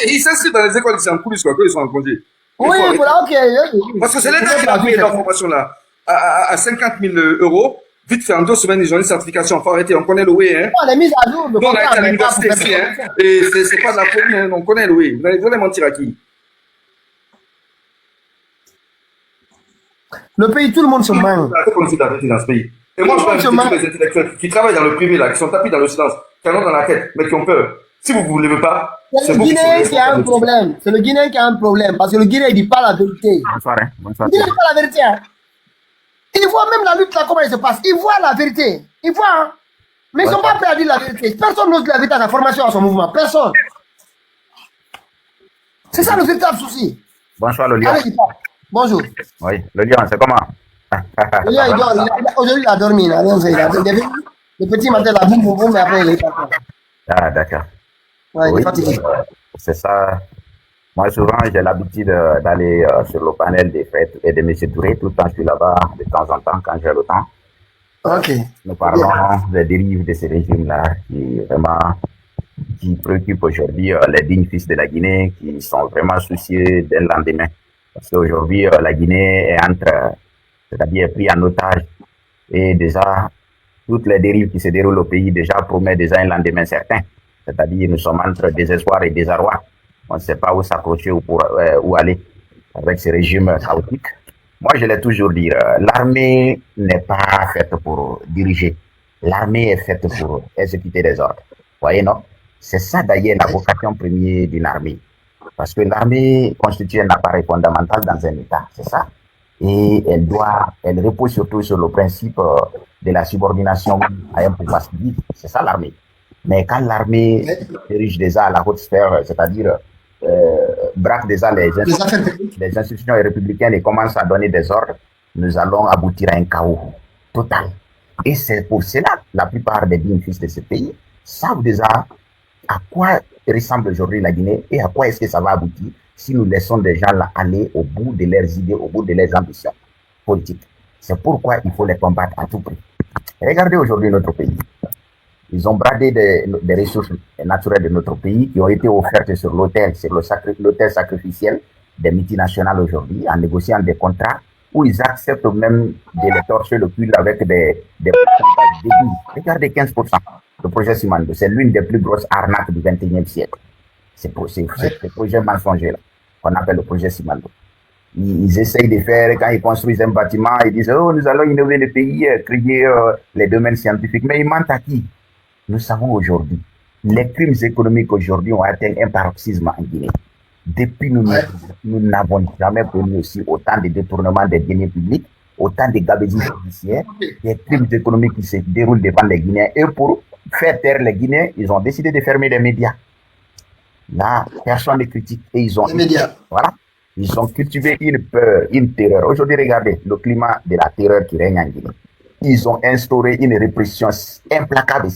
il s'inscrit dans les écoles ici en coulisses, quoi, quand ils sont en congé. Oui, voilà, ok. Parce que c'est l'État qui a payé la formation là à 50 000 €. Vite fait, en 2 semaines, ils ont une certification. Faut arrêter, on connaît le way, hein. On est mis à jour. Nous, on a été à l'université ici, hein. Et c'est pas de la folie, hein. On connaît le way. Vous allez mentir à qui? Le pays, tout le monde se manque. On fait dans ce pays. Et moi, je veux inviter tous les intellectuels qui travaillent dans le privé, là, qui sont tapis dans le silence, qui en ont dans la tête, mais qui ont peur. Si vous ne vous levez pas, c'est le Guinéen qui a un problème. C'est le Guinéen qui a un problème. Parce que le Guinéen, il ne dit pas la vérité. Bonsoir. Il ne dit pas la vérité. Hein. Il voit même la lutte là, comment elle se passe. Il voit la vérité. Il voit. Hein. Mais ils ne sont pas prêts à dire la vérité. Personne n'ose dire la vérité à sa formation, à son mouvement. Personne. C'est ça le véritable souci. Bonsoir, le lion. Allez, bonjour. Oui, le lion, c'est comment? Le lion, il dort. Aujourd'hui, il a dormi. Là. Le petit matin, la boum, boum, boum, mais après, il est parti. Ah, d'accord. Ouais, il est fatigué. C'est ça. Moi, souvent, j'ai l'habitude d'aller sur le panel des fêtes et de M. Touré. Tout le temps, je suis là-bas de temps en temps quand j'ai le temps. Ok. Nous parlons des dérives de ces régimes-là qui vraiment qui préoccupe aujourd'hui les dignes fils de la Guinée qui sont vraiment soucieux d'un lendemain. Parce qu'aujourd'hui, la Guinée est c'est-à-dire pris en otage. Et déjà, toutes les dérives qui se déroulent au pays déjà promettent déjà un lendemain certain. C'est-à-dire, nous sommes entre désespoir et désarroi. On ne sait pas où s'accrocher ou où aller avec ce régime chaotique. Moi, je l'ai toujours dit, l'armée n'est pas faite pour diriger. L'armée est faite pour exécuter des ordres. Vous voyez, non? C'est ça d'ailleurs la vocation première d'une armée. Parce que l'armée constitue un appareil fondamental dans un État, c'est ça. Et elle repose surtout sur le principe de la subordination à un pouvoir civil. C'est ça l'armée. Mais quand l'armée dirige déjà à la haute sphère, c'est-à-dire braque déjà les institutions républicaines et commence à donner des ordres, nous allons aboutir à un chaos total. Et c'est pour cela que la plupart des dignes fils de ce pays savent déjà à quoi ressemble aujourd'hui la Guinée et à quoi est-ce que ça va aboutir si nous laissons des gens là aller au bout de leurs idées, au bout de leurs ambitions politiques. C'est pourquoi il faut les combattre à tout prix. Regardez aujourd'hui notre pays. Ils ont bradé des ressources naturelles de notre pays qui ont été offertes sur l'autel, l'autel sacrificiel des multinationales aujourd'hui, en négociant des contrats où ils acceptent même de les torcher le cul avec des pourcentages débiles. Regardez 15%. Le projet Simandou, c'est l'une des plus grosses arnaques du 21e siècle. C'est ce projet mensonger-là qu'on appelle le projet Simandou. Ils essayent de faire, quand ils construisent un bâtiment, ils disent, oh, nous allons innover le pays, créer les domaines scientifiques. Mais ils mentent à qui? Nous savons aujourd'hui, les crimes économiques aujourd'hui ont atteint un paroxysme en Guinée. Depuis, nous n'avons jamais connu aussi autant de détournements des deniers publics, autant de gabegies judiciaires, des crimes économiques qui se déroulent devant les Guinéens. Et pour faire taire les Guinéens, ils ont décidé de fermer les médias. Là, personne ne critique. Et ils ont, voilà, ils ont cultivé une peur, une terreur. Aujourd'hui, regardez le climat de la terreur qui règne en Guinée. Ils ont instauré une répression implacable et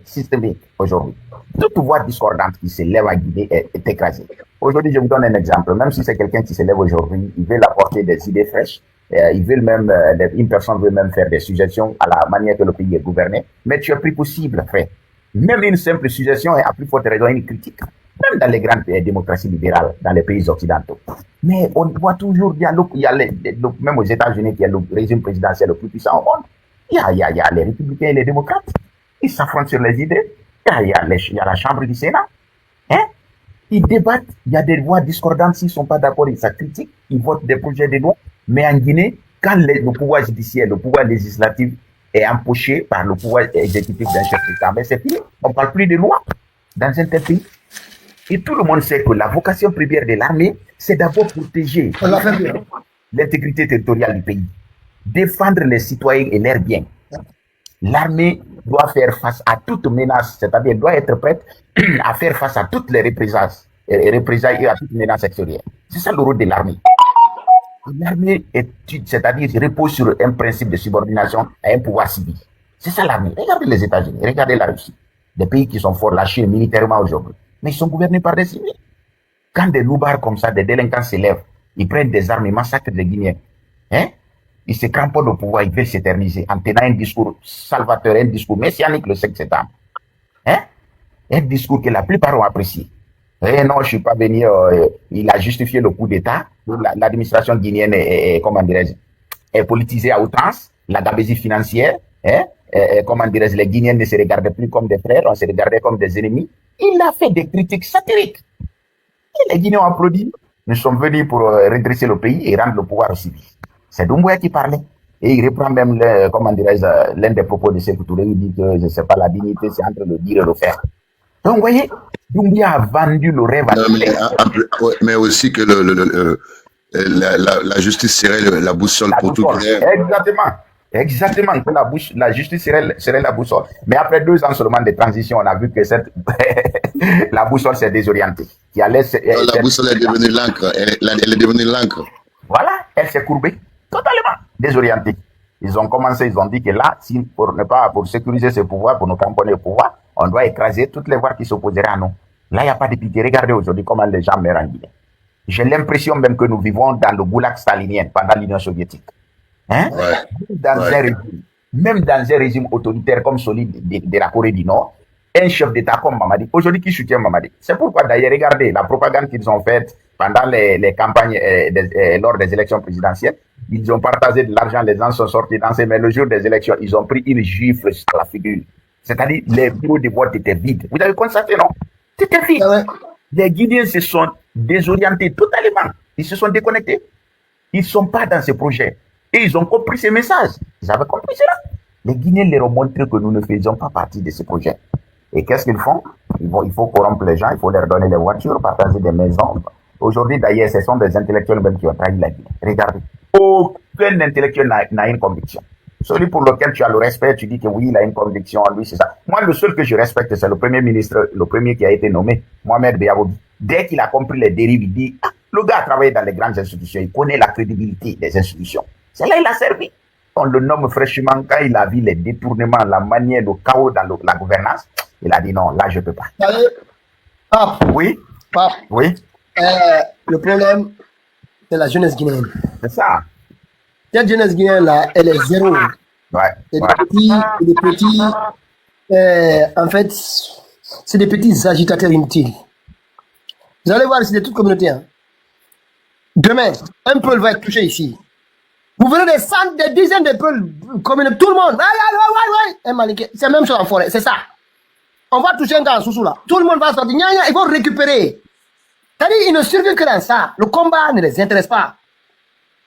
systémique aujourd'hui. Toute voix discordante qui se lève en Guinée est écrasée. Aujourd'hui, je vous donne un exemple. Même si c'est quelqu'un qui se lève aujourd'hui, il veut apporter des idées fraîches. Ils veulent même, une personne veut même faire des suggestions à la manière que le pays est gouverné. Mais tu es plus possible, frère. Même une simple suggestion est à plus forte raison une critique. Même dans les grandes démocraties libérales, dans les pays occidentaux. Mais on voit toujours, même aux États-Unis, qui est le régime présidentiel le plus puissant au monde. Il y a les républicains et les démocrates. Ils s'affrontent sur les idées. Il y a la chambre du Sénat. Hein? Ils débattent. Il y a des voix discordantes. S'ils ne sont pas d'accord, ils critiquent. Ils votent des projets de loi. Mais en Guinée, quand le pouvoir judiciaire, le pouvoir législatif est empoché par le pouvoir exécutif d'un chef d'État, mais c'est fini. On ne parle plus de loi dans un tel pays. Et tout le monde sait que la vocation première de l'armée, c'est d'abord protéger l'intégrité territoriale du pays, défendre les citoyens et leurs biens. L'armée doit faire face à toute menace, c'est-à-dire doit être prête à faire face à toutes les représailles et à toute menace extérieure. C'est ça le rôle de l'armée. L'armée, c'est-à-dire, repose sur un principe de subordination à un pouvoir civil. C'est ça l'armée. Regardez les États-Unis, regardez la Russie, des pays qui sont forts, la Chine militairement aujourd'hui. Mais ils sont gouvernés par des civils. Quand des loupards comme ça, des délinquants s'élèvent, ils prennent des armes, ils massacrent les Guinéens. Hein? Ils se cramponnent au pouvoir, ils veulent s'éterniser en tenant un discours salvateur, un discours messianique le 5 septembre. Hein? Un discours que la plupart ont apprécié. Eh non, je ne suis pas venu, il a justifié le coup d'État. L'administration guinéenne est politisée à outrance, la gabegie financière, hein? Les Guinéens ne se regardaient plus comme des frères, on se regardait comme des ennemis. Il a fait des critiques satiriques. Et les Guinéens ont applaudi. Nous sommes venus pour redresser le pays et rendre le pouvoir au civil. C'est Doumbouya qui parlait. Et il reprend même, l'un des propos de Sékou Touré. Il dit que, je ne sais pas, la dignité, c'est entre le dire et le faire. Donc, vous voyez, Doumbouya a vendu le rêve à mais aussi que la justice serait la boussole pour tout Guinéen. Exactement, que la justice serait la boussole. Mais après 2 ans seulement de transition, on a vu que la boussole s'est désorientée. La boussole est devenue l'encre. Elle est devenue l'encre. Voilà, elle s'est courbée, totalement désorientée. Ils ont dit que là, pour sécuriser ce pouvoir, pour nous tamponner le pouvoir, on doit écraser toutes les voix qui s'opposeraient à nous. Là, il n'y a pas de pitié. Regardez aujourd'hui comment les gens meurent en Guinée. J'ai l'impression même que nous vivons dans le goulag stalinien pendant l'Union soviétique. Hein? Ouais. Même dans un régime autoritaire comme celui de la Corée du Nord, un chef d'État comme Mamadi, aujourd'hui qui soutient Mamadi. C'est pourquoi d'ailleurs, regardez la propagande qu'ils ont faite pendant les campagnes lors des élections présidentielles. Ils ont partagé de l'argent, les gens sont sortis danser, mais le jour des élections, ils ont pris une gifle sur la figure. C'est-à-dire, les bureaux de vote étaient vides. Vous avez constaté, non? C'était vide. Ah ouais. Les Guinéens se sont désorientés totalement. Ils se sont déconnectés. Ils ne sont pas dans ce projet. Et ils ont compris ces messages. Ils avaient compris cela. Les Guinéens leur ont montré que nous ne faisions pas partie de ce projet. Et qu'est-ce qu'ils font? Il faut corrompre les gens, il faut leur donner les voitures, partager des maisons. Aujourd'hui, d'ailleurs, ce sont des intellectuels même qui ont trahi la Guinée. Regardez. Aucun intellectuel n'a une conviction. Celui pour lequel tu as le respect, tu dis que oui, il a une conviction, lui, c'est ça. Moi, le seul que je respecte, c'est le premier ministre, le premier qui a été nommé, Mohamed Beyaboudi. Dès qu'il a compris les dérives, il dit, le gars a travaillé dans les grandes institutions, il connaît la crédibilité des institutions. C'est là il a servi. On le nomme fraîchement quand il a vu les détournements, la manière de chaos dans la gouvernance. Il a dit non, là, je ne peux pas. Allez, Pape, Oui, Pape, oui, le problème, c'est la jeunesse guinéenne. c'est ça. Cette jeunesse guinéenne-là, elle est zéro. Ouais, C'est ouais. des petits, en fait, c'est des petits agitateurs inutiles. Vous allez voir, c'est des toutes communautés. Hein. Demain, un peuple va être touché ici. Vous verrez des centaines, des dizaines de peuples, communautés, tout le monde. C'est la même chose en forêt, c'est ça. On va toucher un gars en sous là. Tout le monde va sortir. Ils vont récupérer. C'est-à-dire, ils ne survivent que dans ça. Le combat ne les intéresse pas.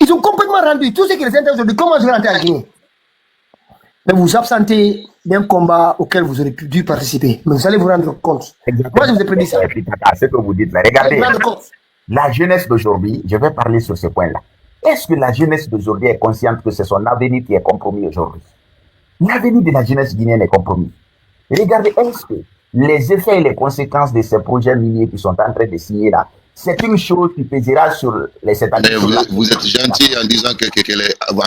Ils ont complètement rendu tout ce qui les intéresse aujourd'hui. Comment je vais rentrer en Guinée? Mais vous vous absentez d'un combat auquel vous aurez dû participer. Mais vous allez vous rendre compte. Exactement. Moi, je vous ai prédit ça. Ce que vous dites là. Vous allez Regardez, vous rendre compte. la jeunesse d'aujourd'hui, je vais parler sur ce point-là. Est-ce que la jeunesse d'aujourd'hui est consciente que c'est son avenir qui est compromis aujourd'hui? L'avenir de la jeunesse guinéenne est compromis. Regardez, est-ce que les effets et les conséquences de ces projets miniers qui sont en train de signer là, c'est une chose qui pèsera sur les 7 années. Vous êtes gentil en disant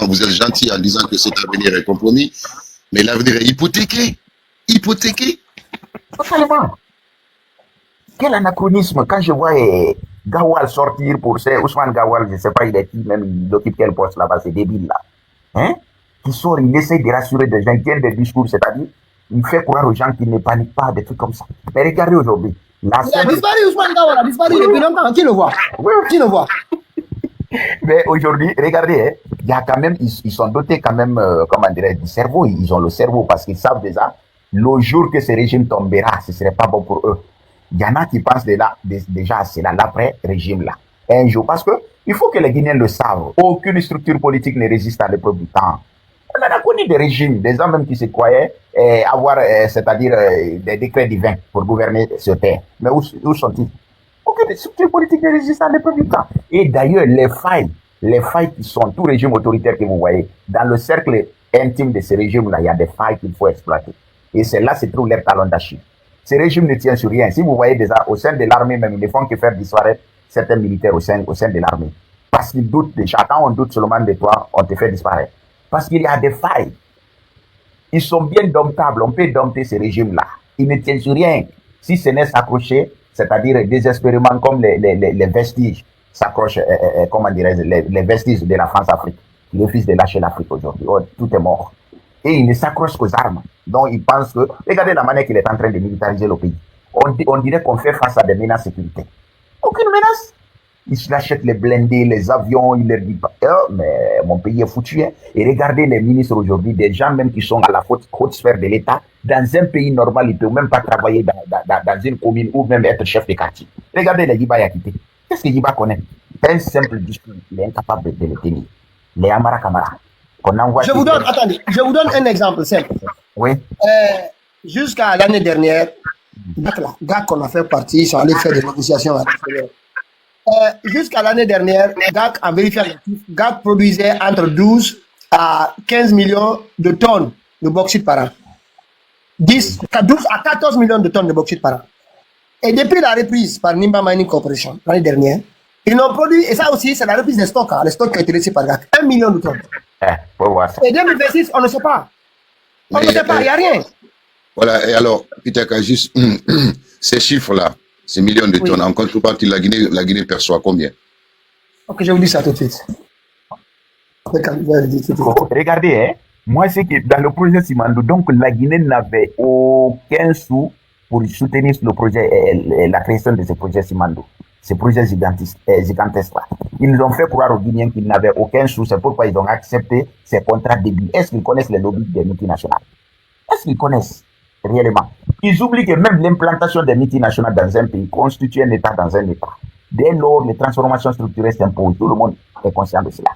vous êtes gentil en disant que cet avenir est compromis, mais l'avenir est hypothéqué. Hypothéqué. Totalement. Quel anachronisme quand je vois Gawal sortir pour ça. Ousmane Gawal, je ne sais pas, il est qui, même il occupe quel poste là-bas, c'est débile là. Hein? Qui sort, il essaie de rassurer des gens, il tient des discours, c'est-à-dire, il fait croire aux gens qu'ils ne paniquent pas, des trucs comme ça. Mais regardez aujourd'hui. Il a disparu, Ousmane Gawal a disparu depuis longtemps. Qui le voit? Oui. Qui le voit? Mais aujourd'hui, regardez, hein, il y a quand même, ils sont dotés quand même, comment dirais-je, du cerveau. Ils ont le cerveau parce qu'ils savent déjà, le jour que ce régime tombera, ce ne serait pas bon pour eux. Il y en a qui pensent déjà à cela, l'après-régime là. Un jour, parce que il faut que les Guinéens le savent. Aucune structure politique ne résiste à l'épreuve du temps. On a connu des régimes, des gens même qui se croyaient avoir, c'est-à-dire des décrets divins pour gouverner sur terre. Mais où sont-ils? Aucune structure politique ne résiste à l'épreuve du temps. Et d'ailleurs, les failles qui sont, tout régime autoritaire que vous voyez, dans le cercle intime de ces régimes-là, il y a des failles qu'il faut exploiter. Et c'est là se trouve leur talon d'Achille. Ces régimes ne tiennent sur rien. Si vous voyez déjà au sein de l'armée même, ils ne font que faire disparaître certains militaires au sein de l'armée. Parce qu'ils doutent déjà. Quand on doute seulement de toi, on te fait disparaître. Parce qu'il y a des failles. Ils sont bien domptables. On peut dompter ces régimes-là. Ils ne tiennent sur rien. Si ce n'est s'accrocher, c'est-à-dire désespérément comme les vestiges s'accrochent, comment dirais-je, les vestiges de la France-Afrique, qui refusent de lâcher l'Afrique aujourd'hui. Oh, tout est mort. Et il ne s'accroche qu'aux armes. Donc, il pense que, regardez la manière qu'il est en train de militariser le pays. On dirait qu'on fait face à des menaces sécuritaires. Aucune menace. Ils achètent les blindés, les avions, ils leur disent, mais mon pays est foutu. Hein. Et regardez les ministres aujourd'hui, des gens même qui sont à la haute sphère de l'État, dans un pays normal, ils ne peuvent même pas travailler dans une commune ou même être chef de quartier. Regardez les Yiba Yakité. Qu'est-ce que Yiba connaît? Un simple discours, il est incapable de le tenir. Les Amara Kamara. Je vous donne un exemple simple. Oui. Jusqu'à l'année dernière, GAC qu'on a fait partie, ils sont allés faire des négociations à l'extérieur. Jusqu'à l'année dernière, GAC, en vérifiant GAC produisait entre 12 à 15 millions de tonnes de bauxite par an. 12 à 14 millions de tonnes de bauxite par an. Et depuis la reprise par Nimba Mining Corporation, l'année dernière, ils ont produit, et ça aussi, c'est la reprise des stocks, les stocks qui ont été laissés par GAC, 1 million de tonnes. Pour voir ça. Et 2026, on ne sait pas. On ne sait pas, il n'y a rien. Voilà, et alors, Peter Kajus, ces chiffres-là, ces millions de tonnes, en contrepartie, la Guinée perçoit combien? Ok, je vous dis ça tout de suite. Regardez, hein, moi, c'est que dans le projet Simandou, donc la Guinée n'avait aucun sou pour soutenir le projet et la création de ce projet Simandou, ces projets gigantesques-là. Ils nous ont fait croire aux Guinéens qu'ils n'avaient aucun sou, c'est pourquoi ils ont accepté ces contrats débiles. Est-ce qu'ils connaissent les lobbies des multinationales? Est-ce qu'ils connaissent réellement? Ils oublient que même l'implantation des multinationales dans un pays constitue un État dans un État. Dès lors, les transformations structurelles s'imposent. Tout le monde est conscient de cela.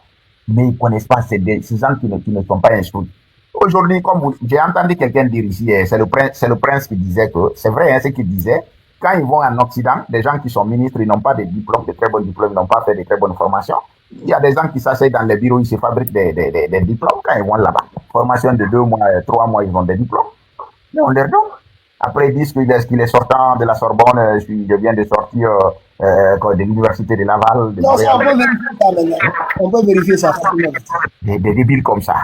Mais ils ne connaissent pas ces gens qui ne sont pas instruits. Aujourd'hui, comme j'ai entendu quelqu'un dire ici, c'est le prince qui disait que, c'est vrai, hein, ce qu'il disait, quand ils vont en Occident, des gens qui sont ministres, ils n'ont pas de diplômes, de très bons diplômes, ils n'ont pas fait de très bonnes formations. Il y a des gens qui s'asseyent dans les bureaux, ils se fabriquent des diplômes quand ils vont là-bas. Formation de 2 mois, 3 mois, ils ont des diplômes. Mais on leur donne. Après, ils disent qu'il est sortant de la Sorbonne, je viens de sortir de l'université de Laval. Non, ça, on peut vérifier ça maintenant. On peut vérifier ça facilement. Des débiles comme ça.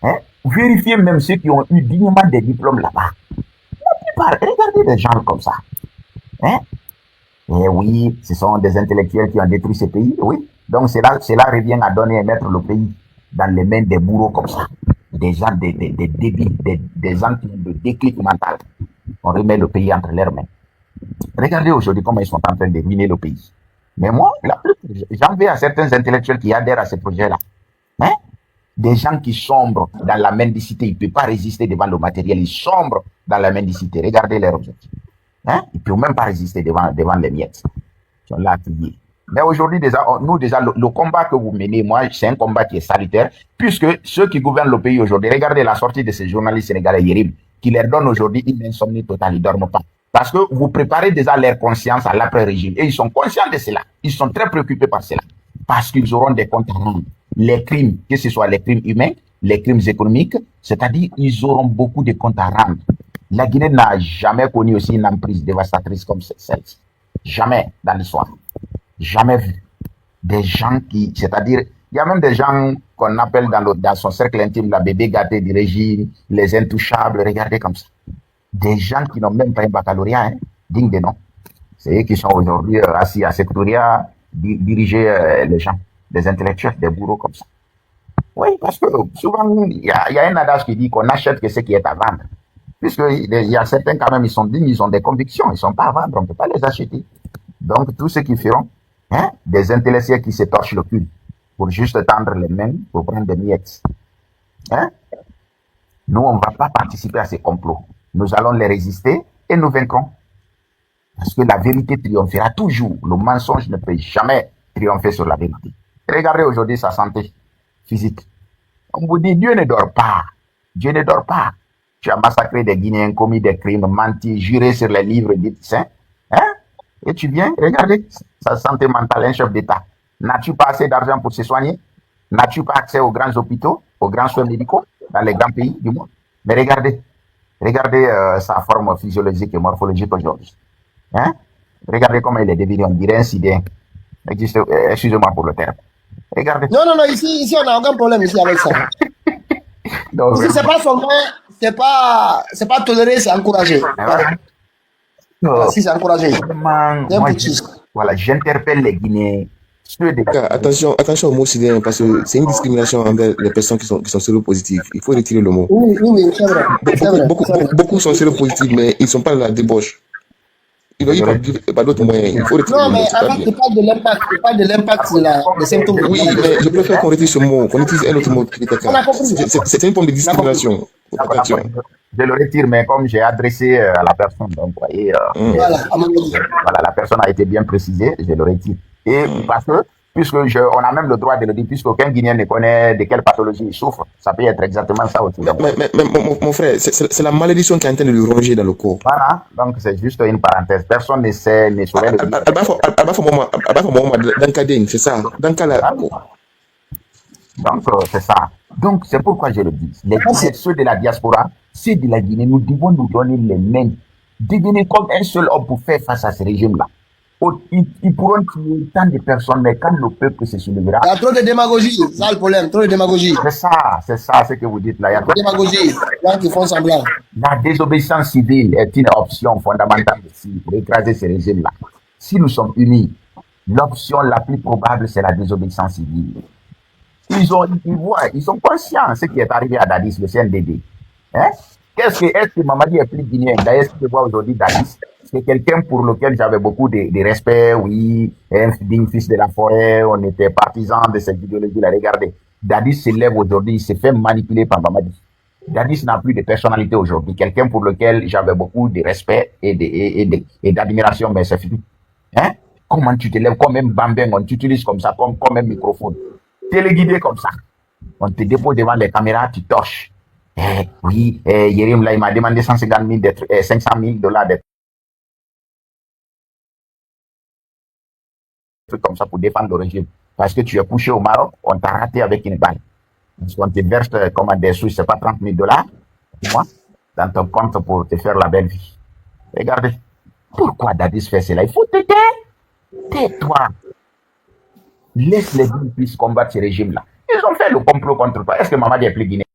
Hein? Vérifiez même ceux qui ont eu dignement des diplômes là-bas. La plupart, regardez des gens comme ça. Hein? Et oui, ce sont des intellectuels qui ont détruit ce pays, oui. Donc cela revient à donner et mettre le pays dans les mains des bourreaux comme ça. Des gens, des débiles, des gens qui ont de déclic mental. On remet le pays entre leurs mains. Regardez aujourd'hui comment ils sont en train de ruiner le pays. Mais moi, j'en veux à certains intellectuels qui adhèrent à ce projet-là. Hein? Des gens qui sombrent dans la mendicité, ils ne peuvent pas résister devant le matériel, ils sombrent dans la mendicité. Regardez leurs objectifs. Hein? Ils ne peuvent même pas résister devant les miettes. Ils sont là criés. Mais aujourd'hui, nous, le combat que vous menez, moi, c'est un combat qui est salutaire, puisque ceux qui gouvernent le pays aujourd'hui, regardez la sortie de ces journalistes sénégalais, Yérim, qui leur donne aujourd'hui une insomnie totale, ils ne dorment pas. Parce que vous préparez déjà leur conscience à l'après-régime. Et ils sont conscients de cela. Ils sont très préoccupés par cela. Parce qu'ils auront des comptes à rendre. Les crimes, que ce soit les crimes humains, les crimes économiques, c'est-à-dire ils auront beaucoup de comptes à rendre. La Guinée n'a jamais connu aussi une emprise dévastatrice comme celle-ci. Jamais dans l'histoire. Jamais vu. Des gens qui, c'est-à-dire, il y a même des gens qu'on appelle dans son cercle intime la bébé gâtée du régime, les intouchables, regardez comme ça. Des gens qui n'ont même pas un baccalauréat, hein, digne de nom. C'est eux qui sont aujourd'hui assis à Secretariat, diriger les gens, des intellectuels, des bourreaux comme ça. Oui, parce que souvent, il y a un adage qui dit qu'on achète que ce qui est à vendre. Puisqu'il y a certains quand même, ils sont dignes, ils ont des convictions, ils ne sont pas à vendre, on ne peut pas les acheter. Donc, tous ceux qui feront, hein, des intellectuels qui se torchent le cul pour juste tendre les mains, pour prendre des miettes. Hein? Nous, on ne va pas participer à ces complots. Nous allons les résister et nous vaincrons. Parce que la vérité triomphera toujours. Le mensonge ne peut jamais triompher sur la vérité. Regardez aujourd'hui sa santé physique. On vous dit, Dieu ne dort pas. Dieu ne dort pas. Tu as massacré des Guinéens, commis des crimes, menti, juré sur les livres dits saints. Hein? Et tu viens, regardez sa santé mentale, un chef d'État. N'as-tu pas assez d'argent pour se soigner? N'as-tu pas accès aux grands hôpitaux, aux grands soins médicaux dans les grands pays du monde? Mais regardez sa forme physiologique et morphologique aujourd'hui. Hein? Regardez comment il est devenu, on dirait un sidin. Excusez-moi pour le terme. Regardez. Non, ici on n'a aucun problème ici avec ça. Non, ici, c'est pas seulement, c'est pas toléré, c'est encouragé. Si c'est encouragé. Voilà, j'interpelle les Guinéens. Attention au mot sidérien, parce que c'est une discrimination envers les personnes qui sont séropositives. Il faut retirer le mot. Oui, c'est vrai. Beaucoup sont séropositifs, mais ils ne sont pas dans la débauche. Ils n'ont pas d'autres moyens. Il faut retirer non, le mot. Mais avant, tu parles de l'impact des symptômes. Oui, mais je préfère qu'on retire ce mot, qu'on utilise un autre mot. C'est une forme de discrimination. Je le retire, mais comme j'ai adressé à la personne, donc, vous voyez, voilà, la personne a été bien précisée, je le retire. Et parce que, on a même le droit de le dire, puisqu'aucun Guinéen ne connaît de quelle pathologie il souffre, ça peut être exactement ça aussi. Mais mon frère, c'est la malédiction qui est en train de le ronger dans le corps. Voilà, donc c'est juste une parenthèse. Personne ne saurait le dire. C'est ça. Donc, c'est ça. Donc, c'est pourquoi je le dis. Les Guinéens, ceux de la diaspora, ceux de la Guinée, nous devons nous donner les mains, devenir comme un seul homme pour faire face à ce régime-là. Ils pourront tuer tant de personnes, mais quand le peuple se soulèvera. Il y a trop de démagogie, c'est ça le problème, trop de démagogie. C'est ça ce que vous dites là. Il y a trop de démagogie, les gens qui font semblant. La désobéissance civile est une option fondamentale ici pour écraser ce régime-là. Si nous sommes unis, l'option la plus probable, c'est la désobéissance civile. Ils sont conscients de ce qui est arrivé à Dadis, le CNDD. Hein? Est-ce que Mamadi est plus guinéen? D'ailleurs, ce que je vois aujourd'hui, Dadis, c'est quelqu'un pour lequel j'avais beaucoup de respect, oui, un digne fils de la forêt, on était partisans de cette idéologie-là. Regardez, Dadis se lève aujourd'hui, il s'est fait manipuler par Mamadi. Dadis n'a plus de personnalité aujourd'hui. Quelqu'un pour lequel j'avais beaucoup de respect et d'admiration, mais c'est fini. Hein? Comment tu te lèves comme un bambin, on t'utilise comme ça, comme un microphone. Téléguidé comme ça. On te dépose devant les caméras, tu torches. Oui, Yérim, là, il m'a demandé 150 000 500 000 dollars d'être comme ça pour défendre le régime. Parce que tu es couché au Maroc, on t'a raté avec une balle. On te verse comme des sous, c'est pas 30 000 dollars, moi, dans ton compte pour te faire la belle vie. Regardez. Pourquoi Dadis fait cela? Il faut te taire. Tais-toi. Laisse les gens puissent combattre ce régime-là. Ils ont fait le complot contre toi. Est-ce que Mamadi est plus guinéen?